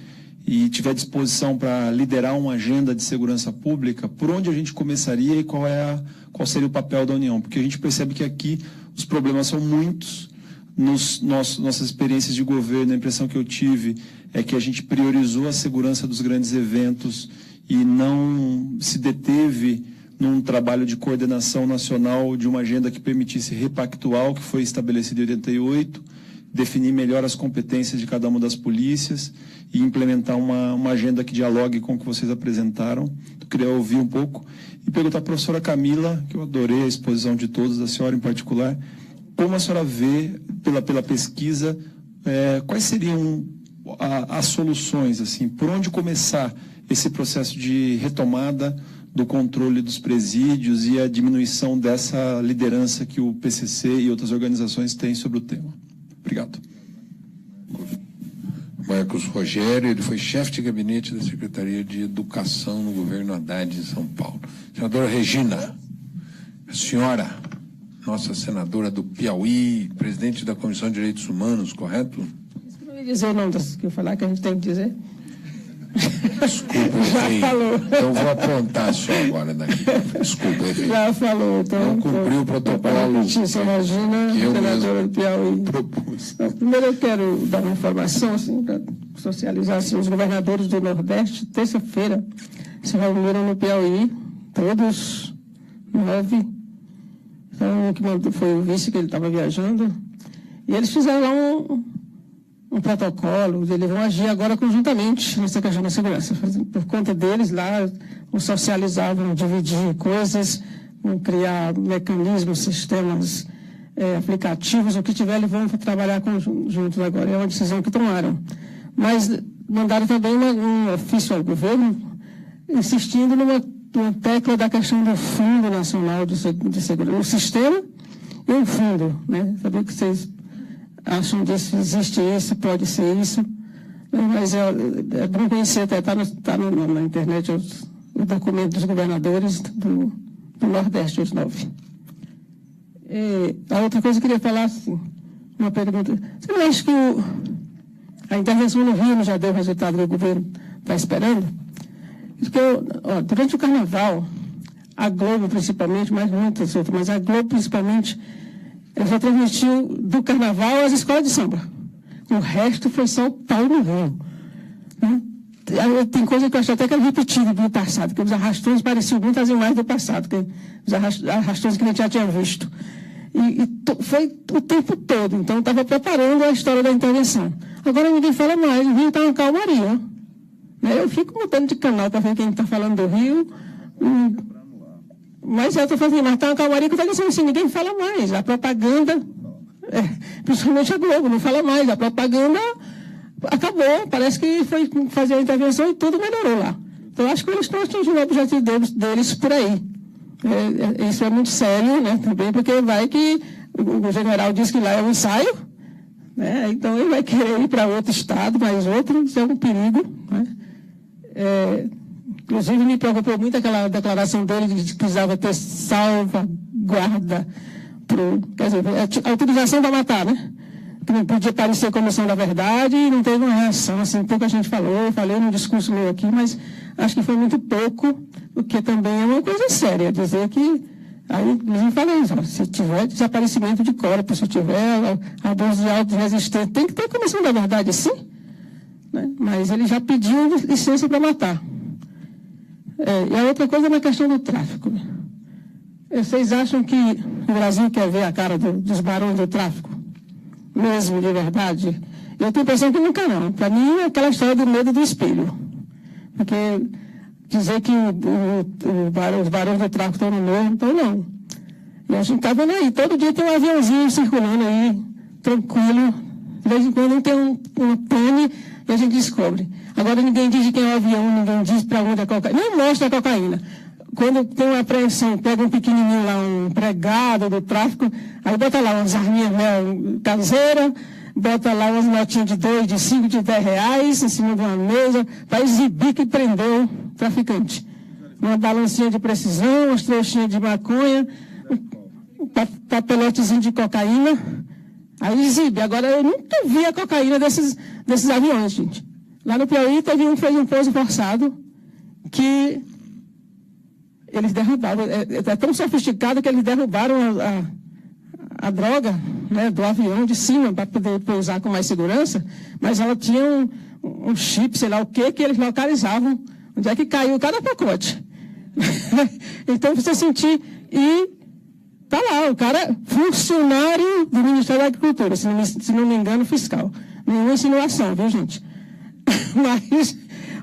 e tiver disposição para liderar uma agenda de segurança pública, por onde a gente começaria e qual seria o papel da União? Porque a gente percebe que aqui os problemas são muitos. Nossas experiências de governo, a impressão que eu tive é que a gente priorizou a segurança dos grandes eventos e não se deteve num trabalho de coordenação nacional de uma agenda que permitisse repactuar o que foi estabelecido em 88, definir melhor as competências de cada uma das polícias e implementar uma agenda que dialogue com o que vocês apresentaram. Eu queria ouvir um pouco e perguntar à professora Camila, que eu adorei a exposição de todos, da senhora em particular, como a senhora vê, pela pesquisa, quais seriam as soluções, assim, por onde começar esse processo de retomada do controle dos presídios e a diminuição dessa liderança que o PCC e outras organizações têm sobre o tema? Obrigado. Marcos Rogério, ele foi chefe de gabinete da Secretaria de Educação no governo Haddad em São Paulo. Senadora Regina, a senhora, nossa senadora do Piauí, presidente da Comissão de Direitos Humanos, correto? Isso que eu não ia dizer o nome que eu falar, que a gente tem que dizer. Desculpa, já falou. Então vou apontar só agora daqui. Desculpa, já falou. Então, não cumpriu o protocolo que eu senadora do Piauí. Propus. Primeiro eu quero dar uma informação, assim, para socializar, assim, os governadores do Nordeste, terça-feira, se reuniram no Piauí, todos 9. Então, o que mandou foi o vice, que ele estava viajando, e eles fizeram lá um protocolo, eles vão agir agora conjuntamente nessa questão da segurança. Por conta deles lá, vão socializar, vão dividir coisas, vão criar mecanismos, sistemas, aplicativos, o que tiver, eles vão trabalhar juntos agora. É uma decisão que tomaram. Mas mandaram também um ofício ao governo, insistindo numa tecla da questão do Fundo Nacional de Segurança, o sistema e o fundo, né? Sabia que vocês acham disso, existe isso, pode ser isso, mas é bom conhecer, até está na internet o documento dos governadores do Nordeste, os 9. A outra coisa que eu queria falar, assim, uma pergunta. Você não acha que a intervenção no Rio não já deu o resultado que o governo está esperando? Porque durante o Carnaval, a Globo principalmente, mas muitas outras, mas a Globo principalmente, ela já transmitiu do Carnaval às escolas de samba. O resto foi São Paulo no Rio. Né? Tem coisa que eu acho até que era repetida do passado, que os arrastões pareciam muito as imagens do passado, que os arrastões que a gente já tinha visto. Foi o tempo todo, então estava preparando a história da intervenção. Agora ninguém fala mais, o Rio está uma calmaria. Eu fico mudando de canal para ver quem está falando do Rio. Mas eu estou falando, mas está uma calmaria que eu estou dizendo assim, ninguém fala mais. A propaganda, principalmente a Globo, não fala mais. A propaganda acabou, parece que foi fazer a intervenção e tudo melhorou lá. Então, acho que eles estão atingindo o objetivo deles por aí. Isso é muito sério, né, também, porque vai que o general disse que lá é um ensaio, né, então ele vai querer ir para outro estado, mais outro, isso é um perigo, né. Inclusive, me preocupou muito aquela declaração dele de que precisava ter salvaguarda, quer dizer, a utilização da matar, né? Que não podia parecer comissão da verdade e não teve uma reação, assim, pouca gente falou, eu falei num discurso meu aqui, mas acho que foi muito pouco, o que também é uma coisa séria, dizer que, aí, inclusive falei, se tiver desaparecimento de corpo, se tiver abuso de auto-resistência, tem que ter comissão da verdade, sim, né? Mas ele já pediu licença para matar. E a outra coisa é na questão do tráfico. Vocês acham que o Brasil quer ver a cara dos barões do tráfico? Mesmo, de verdade? Eu tenho a impressão que nunca não. Para mim, é aquela história do medo do espelho. Porque dizer que os barões do tráfico estão no morro, então não. E a gente está vendo aí, todo dia tem um aviãozinho circulando aí, tranquilo. De vez em quando tem um pane e a gente descobre. Agora ninguém diz de quem é o avião, ninguém diz para onde é a cocaína. Nem mostra a cocaína. Quando tem uma apreensão, pega um pequenininho lá, um empregado do tráfico, aí bota lá umas arminhas caseiras, bota lá umas notinhas de 2, de 5, de 10 reais em cima de uma mesa, para exibir que prendeu o traficante. Uma balancinha de precisão, umas trouxinhas de maconha, um papelotezinho de cocaína, aí exibe. Agora, eu nunca vi a cocaína desses aviões, gente. Lá no Piauí, fez um pouso forçado que eles derrubaram. É tão sofisticado que eles derrubaram a droga, né, do avião de cima para poder pousar com mais segurança, mas ela tinha um chip, sei lá o que eles localizavam onde é que caiu cada pacote. Então, você sentir... E tá lá, o cara, funcionário do Ministério da Agricultura, se não me engano, fiscal. Nenhuma insinuação, viu, gente?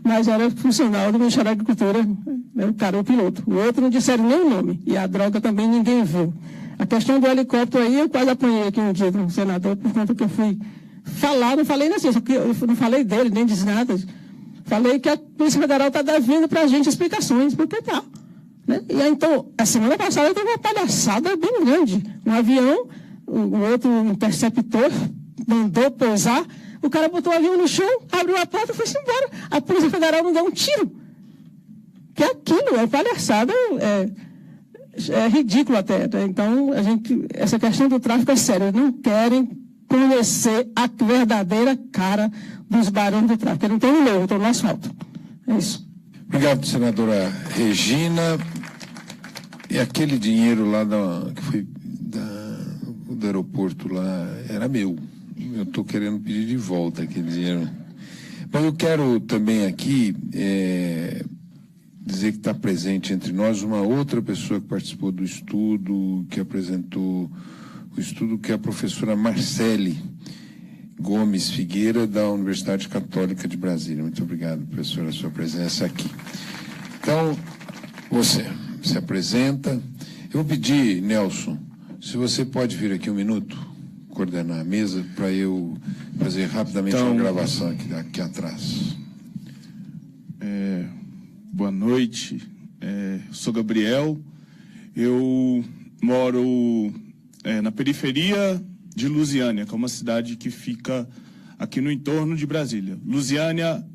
Mas era funcionário do Ministério da Agricultura, né, o cara, o piloto. O outro não disseram nem o nome. E a droga também ninguém viu. A questão do helicóptero aí, eu quase apanhei aqui um dia com o senador, por conta que eu fui falar, não falei assim, só que eu não falei dele, nem disse nada. Falei que a Polícia Federal está devendo para a gente explicações, porque tá. Né? E aí, então, a semana passada teve uma palhaçada bem grande. Um avião, o outro interceptor, mandou pousar, o cara botou o avião no chão, abriu a porta e foi-se embora. A Polícia Federal não deu um tiro. Que é aquilo, é palhaçada, é ridículo até. Né? Então, essa questão do tráfico é séria. Eles não querem conhecer a verdadeira cara dos barões do tráfico. Eles não estão no morro, estão no asfalto. É isso. Obrigado, senadora Regina. E aquele dinheiro lá que foi do aeroporto lá era meu. Eu estou querendo pedir de volta aquele dinheiro. Mas eu quero também aqui dizer que está presente entre nós uma outra pessoa que participou do estudo, que apresentou o estudo, que é a professora Marcele Gomes Figueira, da Universidade Católica de Brasília. Muito obrigado, professora, a sua presença aqui. Então, você se apresenta. Eu vou pedir, Nelson, se você pode vir aqui um minuto, coordenar a mesa, para eu fazer rapidamente uma gravação aqui atrás. Boa noite, sou Gabriel, eu moro na periferia de Lusiânia, que é uma cidade que fica aqui no entorno de Brasília. Lusiânia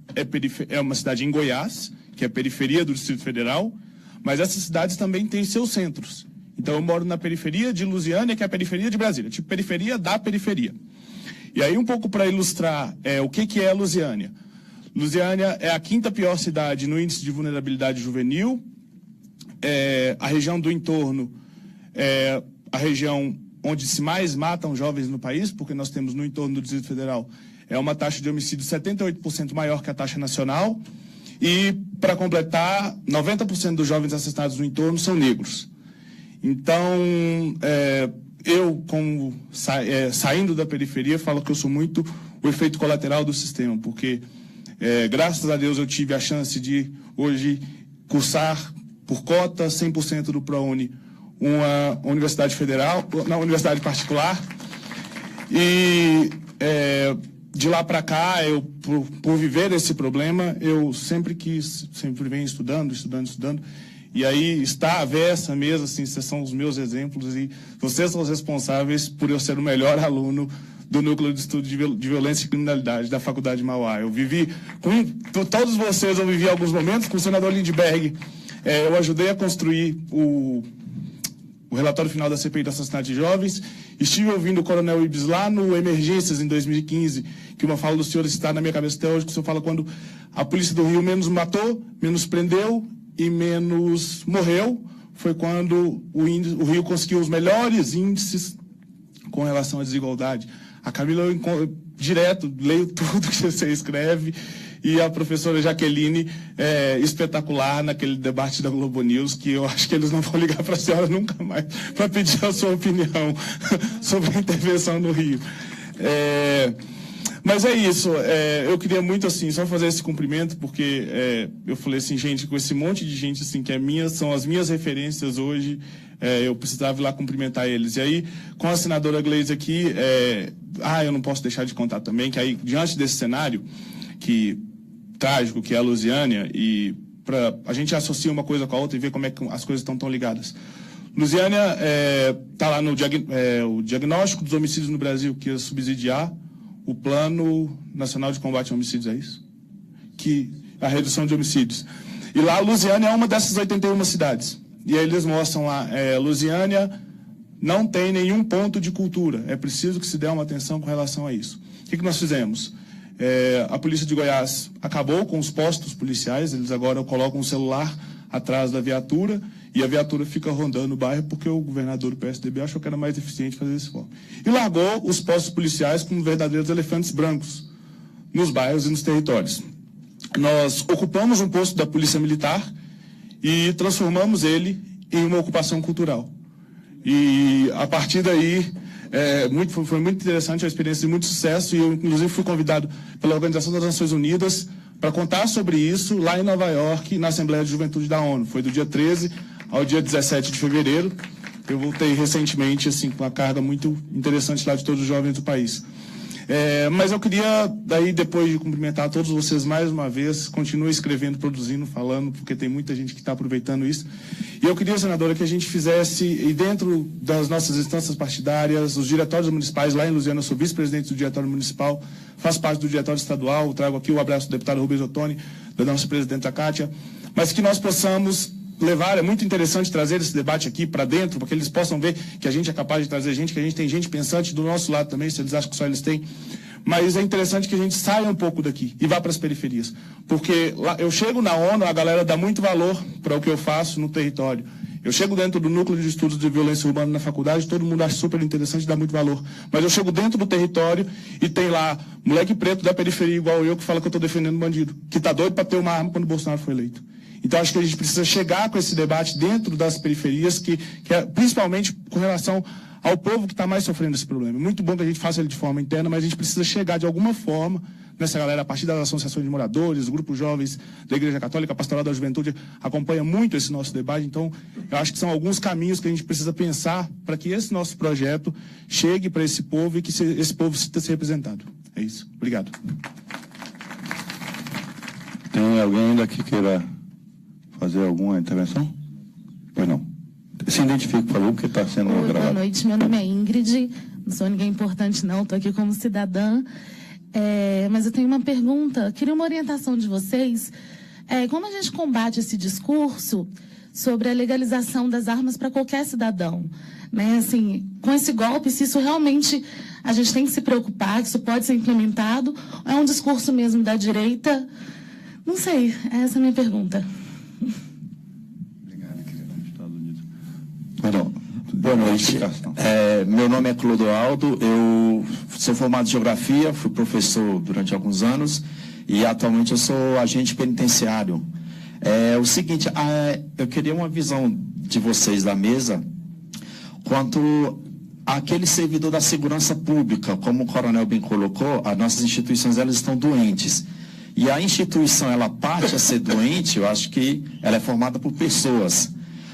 é uma cidade em Goiás, que é a periferia do Distrito Federal, mas essas cidades também têm seus centros. Então eu moro na periferia de Lusiânia, que é a periferia de Brasília, tipo periferia da periferia. E aí um pouco para ilustrar o que é Lusiânia. Lusiânia é a 5ª pior cidade no índice de vulnerabilidade juvenil. A região do entorno é a região onde se mais matam jovens no país, porque nós temos no entorno do Distrito Federal uma taxa de homicídio 78% maior que a taxa nacional. E, para completar, 90% dos jovens assassinados no entorno são negros. Então, eu, saindo da periferia, falo que eu sou muito o efeito colateral do sistema, porque, graças a Deus, eu tive a chance de, hoje, cursar por cota 100% do ProUni uma universidade federal, uma universidade particular. E, de lá para cá, por viver esse problema, eu sempre venho estudando. E aí está a ver essa mesa, assim, vocês são os meus exemplos e vocês são os responsáveis por eu ser o melhor aluno do Núcleo de Estudo de Violência e Criminalidade da Faculdade de Mauá. Eu vivi, com todos vocês, eu vivi alguns momentos, com o senador Lindbergh, eu ajudei a construir o relatório final da CPI do assassinato de jovens. Estive ouvindo o Coronel Ibis lá no Emergências, em 2015, que uma fala do senhor está na minha cabeça até hoje, que o senhor fala quando a polícia do Rio menos matou, menos prendeu e menos morreu, foi quando o Rio conseguiu os melhores índices com relação à desigualdade. A Camila, eu direto, leio tudo que você escreve, e a professora Jaqueline espetacular naquele debate da Globo News, que eu acho que eles não vão ligar para a senhora nunca mais para pedir a sua opinião sobre a intervenção no Rio. Mas é isso, eu queria muito, assim, só fazer esse cumprimento, porque eu falei assim, gente, com esse monte de gente, assim, que são as minhas referências hoje, eu precisava ir lá cumprimentar eles. E aí, com a senadora Gleisi aqui, eu não posso deixar de contar também, que aí, diante desse cenário, trágico, que é a Lusiânia, e a gente associa uma coisa com a outra e vê como é que as coisas estão tão ligadas. Lusiânia está lá no o diagnóstico dos homicídios no Brasil, que ia subsidiar o Plano Nacional de Combate a Homicídios, é isso? A redução de homicídios. E lá, Lusiânia é uma dessas 81 cidades. E aí eles mostram lá, Lusiânia não tem nenhum ponto de cultura. É preciso que se dê uma atenção com relação a isso. O que nós fizemos? A polícia de Goiás acabou com os postos policiais, eles agora colocam um celular atrás da viatura e a viatura fica rondando o bairro porque o governador do PSDB achou que era mais eficiente fazer desse forma. E largou os postos policiais como verdadeiros elefantes brancos nos bairros e nos territórios. Nós ocupamos um posto da Polícia Militar e transformamos ele em uma ocupação cultural. E a partir daí foi muito interessante, uma experiência de muito sucesso, e eu inclusive fui convidado pela Organização das Nações Unidas para contar sobre isso lá em Nova York, na Assembleia de Juventude da ONU. Foi do dia 13 ao dia 17 de fevereiro. Eu voltei recentemente, assim, com uma carga muito interessante lá de todos os jovens do país. Mas eu queria, daí, depois de cumprimentar todos vocês mais uma vez, continue escrevendo, produzindo, falando, porque tem muita gente que está aproveitando isso. E eu queria, senadora, que a gente fizesse, e dentro das nossas instâncias partidárias, os diretórios municipais, lá em Lusiânia, eu sou vice-presidente do diretório municipal, faço parte do diretório estadual, trago aqui o abraço do deputado Rubens Ottoni, da nossa presidenta Kátia, mas que nós possamos levar, é muito interessante trazer esse debate aqui para dentro, para que eles possam ver que a gente é capaz de trazer gente, que a gente tem gente pensante do nosso lado também, se eles acham que só eles têm. Mas é interessante que a gente saia um pouco daqui e vá para as periferias. Porque lá, eu chego na ONU, a galera dá muito valor para o que eu faço no território. Eu chego dentro do núcleo de estudos de violência urbana na faculdade, todo mundo acha super interessante e dá muito valor. Mas eu chego dentro do território e tem lá moleque preto da periferia igual eu que fala que eu estou defendendo bandido, que está doido para ter uma arma quando o Bolsonaro foi eleito. Então, acho que a gente precisa chegar com esse debate dentro das periferias, que é principalmente com relação ao povo que está mais sofrendo esse problema. É muito bom que a gente faça ele de forma interna, mas a gente precisa chegar de alguma forma nessa galera, a partir das associações de moradores, grupos jovens da Igreja Católica, a Pastoral da Juventude acompanha muito esse nosso debate. Então, eu acho que são alguns caminhos que a gente precisa pensar para que esse nosso projeto chegue para esse povo e que esse povo sinta-se representado. É isso. Obrigado. Tem alguém ainda que queira fazer alguma intervenção? Pois não. Se identifique, por favor, porque está sendo gravado. Boa noite, meu nome é Ingrid, não sou ninguém importante não, estou aqui como cidadã, mas eu tenho uma pergunta, queria uma orientação de vocês, como a gente combate esse discurso sobre a legalização das armas para qualquer cidadão? Né? Assim, com esse golpe, se isso realmente a gente tem que se preocupar, que isso pode ser implementado, ou é um discurso mesmo da direita? Não sei, essa é a minha pergunta. Boa noite. Meu nome é Clodoaldo, eu sou formado em Geografia, fui professor durante alguns anos e atualmente eu sou agente penitenciário. O seguinte, eu queria uma visão de vocês da mesa quanto àquele servidor da segurança pública, como o coronel bem colocou, as nossas instituições elas estão doentes. E a instituição, ela parte a ser doente, eu acho que ela é formada por pessoas.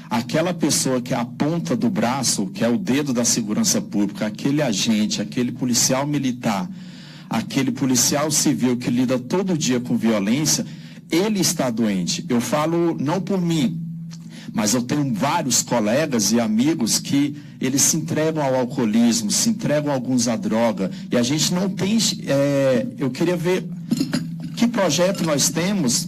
Aquela pessoa que é a ponta do braço, que é o dedo da segurança pública, aquele agente, aquele policial militar, aquele policial civil que lida todo dia com violência, ele está doente. Eu falo não por mim, mas eu tenho vários colegas e amigos que eles se entregam ao alcoolismo, se entregam alguns à droga, e a gente não tem... eu queria ver que projeto nós temos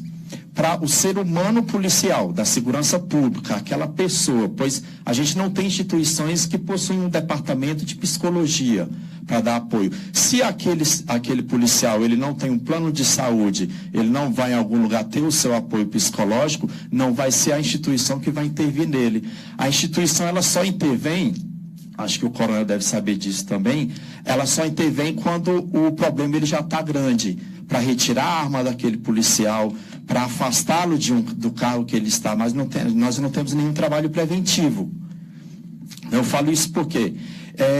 para o ser humano policial, da segurança pública, aquela pessoa, pois a gente não tem instituições que possuem um departamento de psicologia para dar apoio. Se aquele policial ele não tem um plano de saúde, ele não vai em algum lugar ter o seu apoio psicológico, não vai ser a instituição que vai intervir nele. A instituição ela só intervém, acho que o coronel deve saber disso também, ela só intervém quando o problema ele já está grande, para retirar a arma daquele policial, para afastá-lo do carro que ele está, mas nós não temos nenhum trabalho preventivo. Eu falo isso porque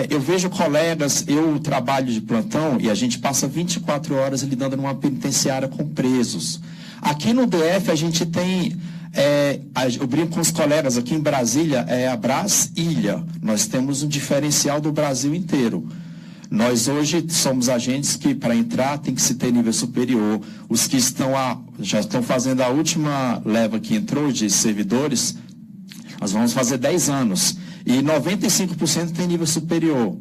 eu vejo colegas, eu trabalho de plantão e a gente passa 24 horas lidando numa penitenciária com presos. Aqui no DF a gente tem, eu brinco com os colegas, aqui em Brasília é a Brasília. Nós temos um diferencial do Brasil inteiro. Nós hoje somos agentes que, para entrar, tem que se ter nível superior. Os que já estão fazendo a última leva que entrou de servidores, nós vamos fazer 10 anos. E 95% tem nível superior.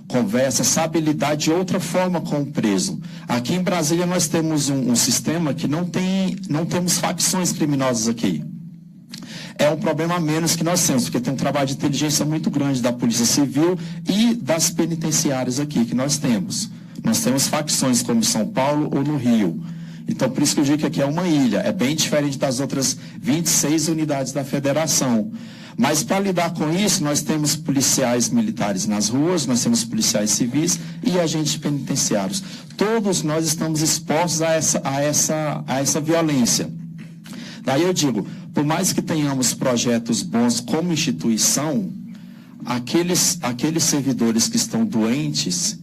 Conversa, sabe lidar de outra forma com o preso. Aqui em Brasília nós temos um sistema que não temos facções criminosas aqui. É um problema a menos que nós temos, porque tem um trabalho de inteligência muito grande da Polícia Civil e das penitenciárias aqui que nós temos. Nós temos facções como em São Paulo ou no Rio. Então, por isso que eu digo que aqui é uma ilha. É bem diferente das outras 26 unidades da federação. Mas para lidar com isso, nós temos policiais militares nas ruas, nós temos policiais civis e agentes penitenciários. Todos nós estamos expostos a essa violência. Daí eu digo, por mais que tenhamos projetos bons como instituição, aqueles servidores que estão doentes,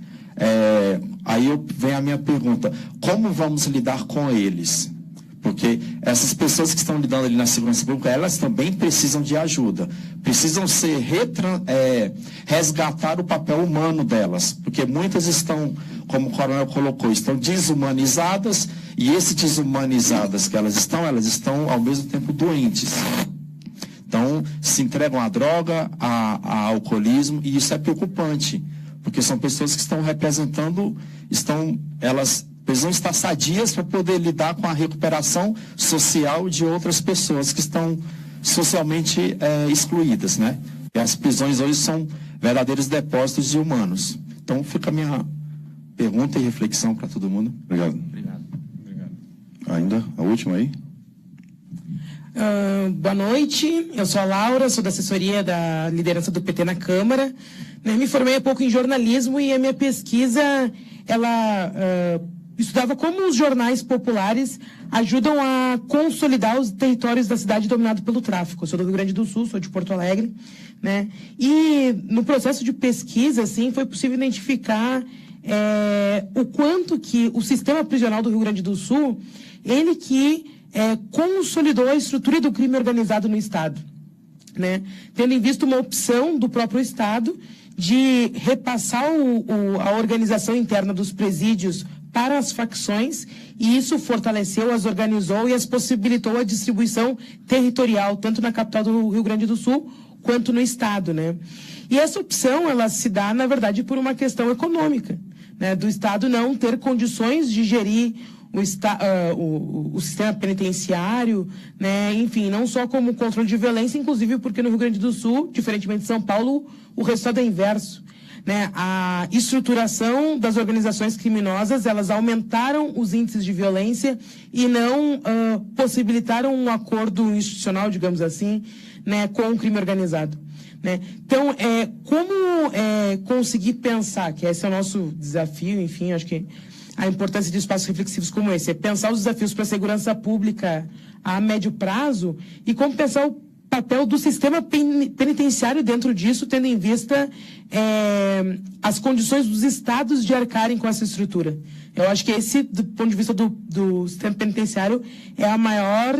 aí vem a minha pergunta, como vamos lidar com eles? Porque essas pessoas que estão lidando ali na segurança pública, elas também precisam de ajuda. Precisam ser resgatar o papel humano delas. Porque muitas estão, como o coronel colocou, estão desumanizadas. E esses desumanizadas que elas estão ao mesmo tempo doentes. Então, se entregam à droga, a alcoolismo, e isso é preocupante. Porque são pessoas que estão representando, elas precisam estar sadias para poder lidar com a recuperação social de outras pessoas que estão socialmente excluídas, né? E as prisões hoje são verdadeiros depósitos de humanos. Então fica a minha pergunta e reflexão para todo mundo. Obrigado. Ainda a última aí? Boa noite, eu sou a Laura, sou da assessoria da liderança do PT na Câmara. Me formei há pouco em jornalismo e a minha pesquisa, ela estudava como os jornais populares ajudam a consolidar os territórios da cidade dominados pelo tráfico. Eu sou do Rio Grande do Sul, sou de Porto Alegre, né? E no processo de pesquisa, assim, foi possível identificar o quanto que o sistema prisional do Rio Grande do Sul, ele que consolidou a estrutura do crime organizado no Estado, né? Tendo em vista uma opção do próprio Estado de repassar a organização interna dos presídios para as facções, e isso fortaleceu, as organizou e as possibilitou a distribuição territorial, tanto na capital do Rio Grande do Sul, quanto no Estado, né? E essa opção, ela se dá, na verdade, por uma questão econômica, né? Do Estado não ter condições de gerir o sistema penitenciário, né? Enfim, não só como controle de violência, inclusive porque no Rio Grande do Sul, diferentemente de São Paulo, o resultado é inverso, né? A estruturação das organizações criminosas, elas aumentaram os índices de violência e não possibilitaram um acordo institucional, digamos assim, né, com o crime organizado, né? Então, como conseguir pensar, que esse é o nosso desafio, enfim, acho que a importância de espaços reflexivos como esse é pensar os desafios para a segurança pública a médio prazo e como pensar o papel do sistema penitenciário dentro disso, tendo em vista as condições dos estados de arcarem com essa estrutura. Eu acho que esse, do ponto de vista do sistema penitenciário, é a maior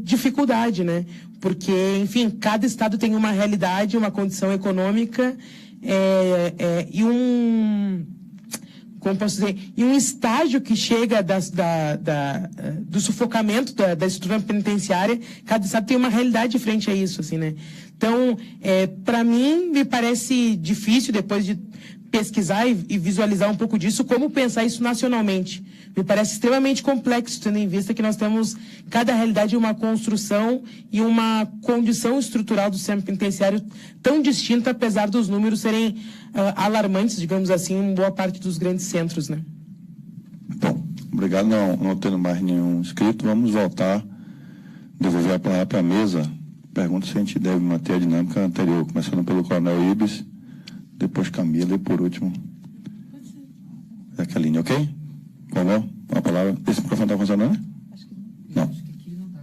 dificuldade, né? Porque, enfim, cada estado tem uma realidade, uma condição econômica e como posso dizer, e um estágio que chega do sufocamento da estrutura penitenciária, cada estado tem uma realidade frente a isso, assim, né? Então, para mim, me parece difícil, depois de pesquisar e visualizar um pouco disso, como pensar isso nacionalmente. Me parece extremamente complexo, tendo em vista que nós temos cada realidade uma construção e uma condição estrutural do sistema penitenciário tão distinta, apesar dos números serem alarmantes, digamos assim, em boa parte dos grandes centros, né? Bom, obrigado. Não tendo mais nenhum inscrito, vamos voltar, devolver a palavra para a mesa. Pergunta se a gente deve manter a dinâmica anterior, começando pelo Coronel Ibis, depois Camila e por último Jaqueline, ok? Coronel, a palavra. Esse microfone está funcionando, né? Não. Acho que aqui não está.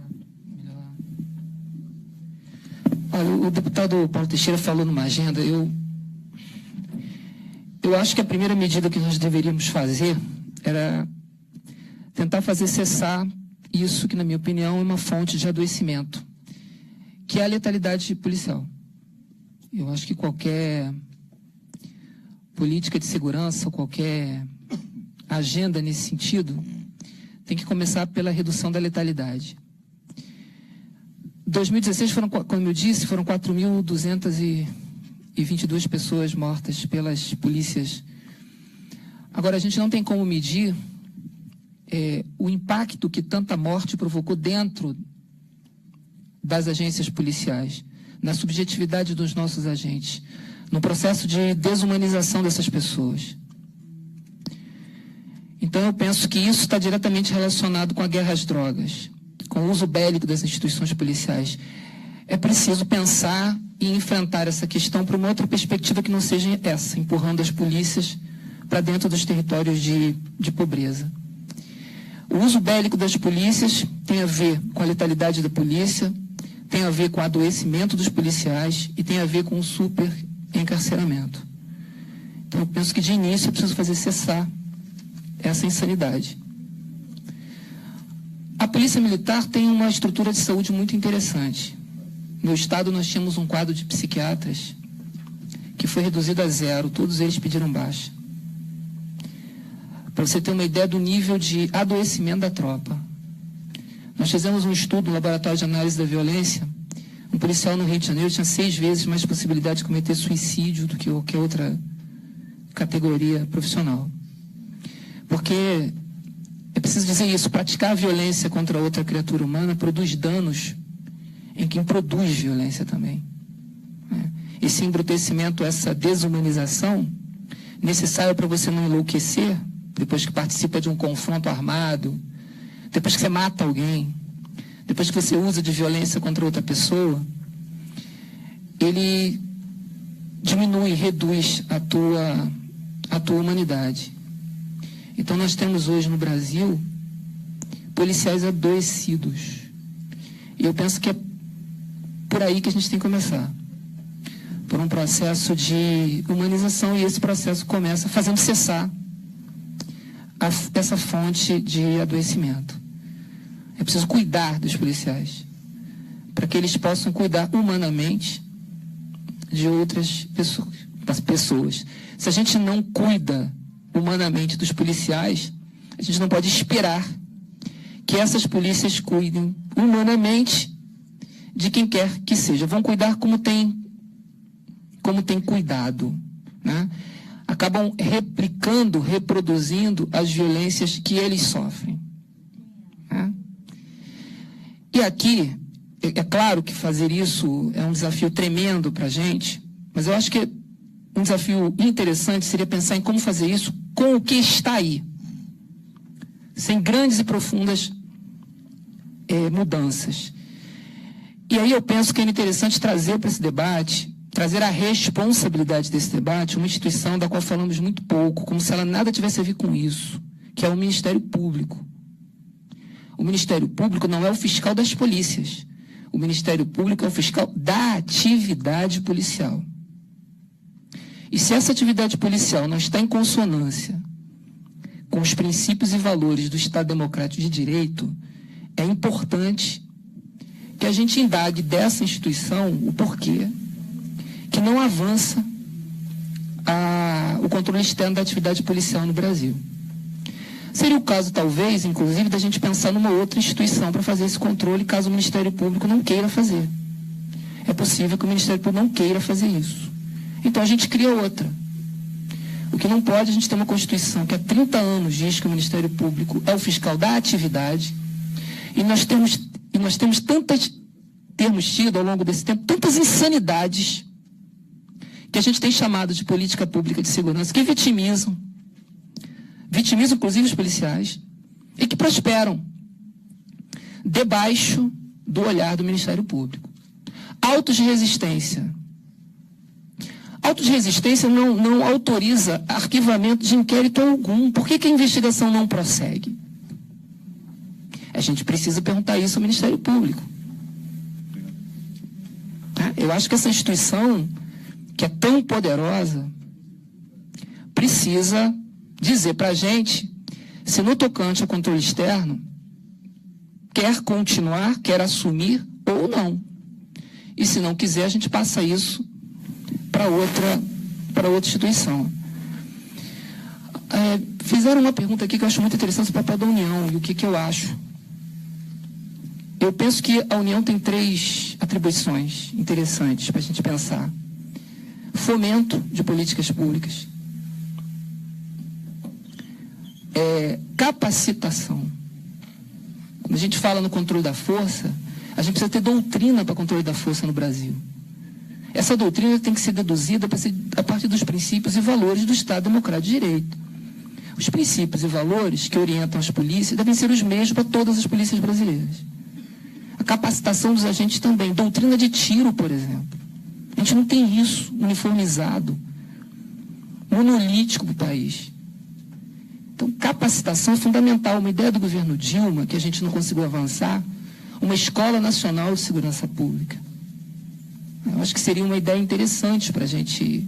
Olha, o deputado Paulo Teixeira falou numa agenda, eu Eu acho que a primeira medida que nós deveríamos fazer era tentar fazer cessar isso que, na minha opinião, é uma fonte de adoecimento, que é a letalidade policial. Eu acho que qualquer política de segurança, qualquer agenda nesse sentido, tem que começar pela redução da letalidade. 2016, como eu disse, foram 4.222 pessoas mortas pelas polícias. Agora, a gente não tem como medir o impacto que tanta morte provocou dentro das agências policiais, na subjetividade dos nossos agentes, no processo de desumanização dessas pessoas. Então, eu penso que isso está diretamente relacionado com a guerra às drogas, com o uso bélico das instituições policiais. É preciso pensar e enfrentar essa questão para uma outra perspectiva que não seja essa, empurrando as polícias para dentro dos territórios de pobreza. O uso bélico das polícias tem a ver com a letalidade da polícia, tem a ver com o adoecimento dos policiais e tem a ver com o superencarceramento. Então, eu penso que de início é preciso fazer cessar essa insanidade. A Polícia Militar tem uma estrutura de saúde muito interessante. No estado nós tínhamos um quadro de psiquiatras que foi reduzido a 0, todos eles pediram baixa. Para você ter uma ideia do nível de adoecimento da tropa. Nós fizemos um estudo no Laboratório de Análise da Violência. Um policial no Rio de Janeiro tinha 6 vezes mais possibilidade de cometer suicídio do que qualquer outra categoria profissional. Porque, é preciso dizer isso, praticar a violência contra outra criatura humana produz danos em quem produz violência também. Esse embrutecimento, essa desumanização, necessário para você não enlouquecer, depois que participa de um confronto armado, depois que você mata alguém, depois que você usa de violência contra outra pessoa, ele diminui, reduz a tua humanidade. Então nós temos hoje no Brasil policiais adoecidos. E eu penso que é por aí que a gente tem que começar. Por um processo de humanização, e esse processo começa fazendo cessar essa fonte de adoecimento. É preciso cuidar dos policiais, para que eles possam cuidar humanamente de outras pessoas. Se a gente não cuida humanamente dos policiais, a gente não pode esperar que essas polícias cuidem humanamente de quem quer que seja. Vão cuidar como tem cuidado, né? Acabam replicando, reproduzindo as violências que eles sofrem, né? E aqui, é claro que fazer isso é um desafio tremendo para a gente, mas eu acho que um desafio interessante seria pensar em como fazer isso com o que está aí, sem grandes e profundas mudanças. E aí eu penso que é interessante trazer para esse debate, trazer a responsabilidade desse debate, uma instituição da qual falamos muito pouco, como se ela nada tivesse a ver com isso, que é o Ministério Público. O Ministério Público não é o fiscal das polícias. O Ministério Público é o fiscal da atividade policial. E se essa atividade policial não está em consonância com os princípios e valores do Estado Democrático de Direito, é importante que a gente indague dessa instituição o porquê que não avança o controle externo da atividade policial no Brasil. Seria o caso, talvez, inclusive, da gente pensar numa outra instituição para fazer esse controle, caso o Ministério Público não queira fazer. É possível que o Ministério Público não queira fazer isso. Então a gente cria outra. O que não pode, a gente ter uma Constituição que há 30 anos diz que o Ministério Público é o fiscal da atividade, e nós temos tido ao longo desse tempo tantas insanidades que a gente tem chamado de política pública de segurança, que vitimizam inclusive os policiais, e que prosperam debaixo do olhar do Ministério Público. Autos de resistência. Autos de resistência não autoriza arquivamento de inquérito algum. Por que a investigação não prossegue? A gente precisa perguntar isso ao Ministério Público. Eu acho que essa instituição, que é tão poderosa, precisa dizer para a gente se no tocante ao controle externo quer continuar, quer assumir ou não. E se não quiser, a gente passa isso para outra instituição. Fizeram uma pergunta aqui que eu acho muito interessante, o papel da União e o que eu acho. Eu penso que a União tem 3 atribuições interessantes para a gente pensar. Fomento de políticas públicas, capacitação. Quando a gente fala no controle da força, a gente precisa ter doutrina para controle da força no Brasil. Essa doutrina tem que ser deduzida a partir dos princípios e valores do Estado Democrático de Direito. Os princípios e valores que orientam as polícias devem ser os mesmos para todas as polícias brasileiras. A capacitação dos agentes também. Doutrina de tiro, por exemplo. A gente não tem isso uniformizado, monolítico para o país. Então, capacitação é fundamental. Uma ideia do governo Dilma, que a gente não conseguiu avançar, uma Escola Nacional de Segurança Pública. Eu acho que seria uma ideia interessante para a gente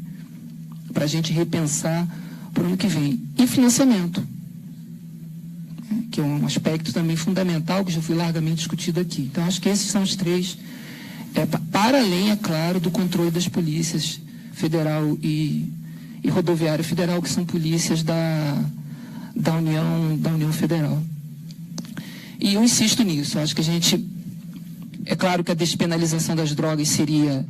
repensar para o ano que vem. E financiamento, que é um aspecto também fundamental, que já foi largamente discutido aqui. Então, acho que esses são os 3, para além, é claro, do controle das polícias federal e rodoviária federal, que são polícias da União Federal. E eu insisto nisso, eu acho que a gente... É claro que a despenalização das drogas seria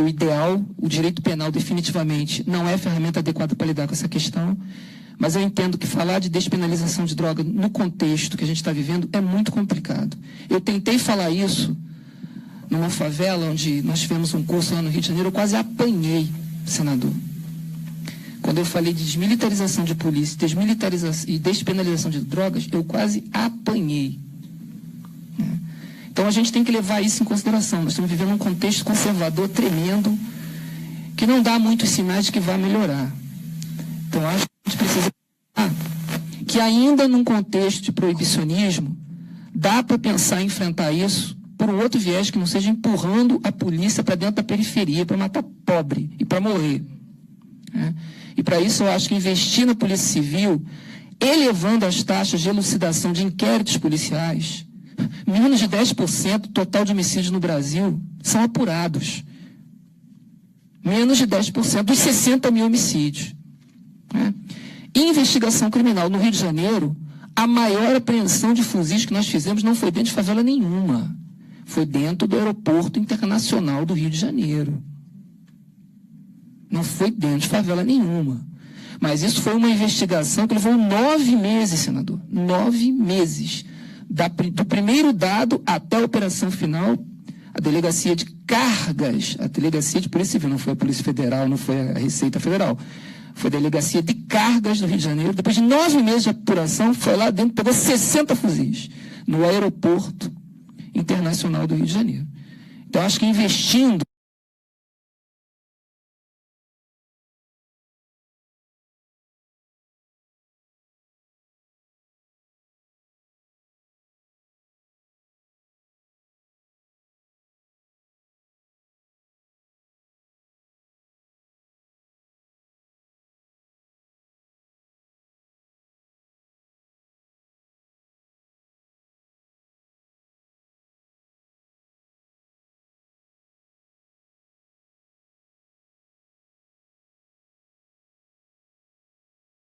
o ideal. O direito penal definitivamente não é a ferramenta adequada para lidar com essa questão, mas eu entendo que falar de despenalização de droga no contexto que a gente está vivendo é muito complicado. Eu tentei falar isso numa favela onde nós tivemos um curso lá no Rio de Janeiro, eu quase apanhei, senador. Quando eu falei de desmilitarização de polícia e despenalização de drogas, eu quase apanhei. Então a gente tem que levar isso em consideração. Nós estamos vivendo um contexto conservador tremendo, que não dá muitos sinais de que vai melhorar. Então acho que a gente precisa pensar que ainda num contexto de proibicionismo, dá para pensar em enfrentar isso por um outro viés que não seja empurrando a polícia para dentro da periferia, para matar pobre e para morrer. E para isso eu acho que investir na Polícia Civil, elevando as taxas de elucidação de inquéritos policiais, menos de 10% do total de homicídios no Brasil são apurados. Menos de 10% dos 60 mil homicídios. Investigação criminal no Rio de Janeiro, a maior apreensão de fuzis que nós fizemos não foi dentro de favela nenhuma. Foi dentro do Aeroporto Internacional do Rio de Janeiro. Não foi dentro de favela nenhuma. Mas isso foi uma investigação que levou 9 meses, senador. 9 meses. Do primeiro dado até a operação final, a delegacia de cargas, a delegacia de Polícia Civil, não foi a Polícia Federal, não foi a Receita Federal, foi a delegacia de cargas do Rio de Janeiro. Depois de 9 meses de apuração, foi lá dentro, pegou 60 fuzis no Aeroporto Internacional do Rio de Janeiro. Então, acho que investindo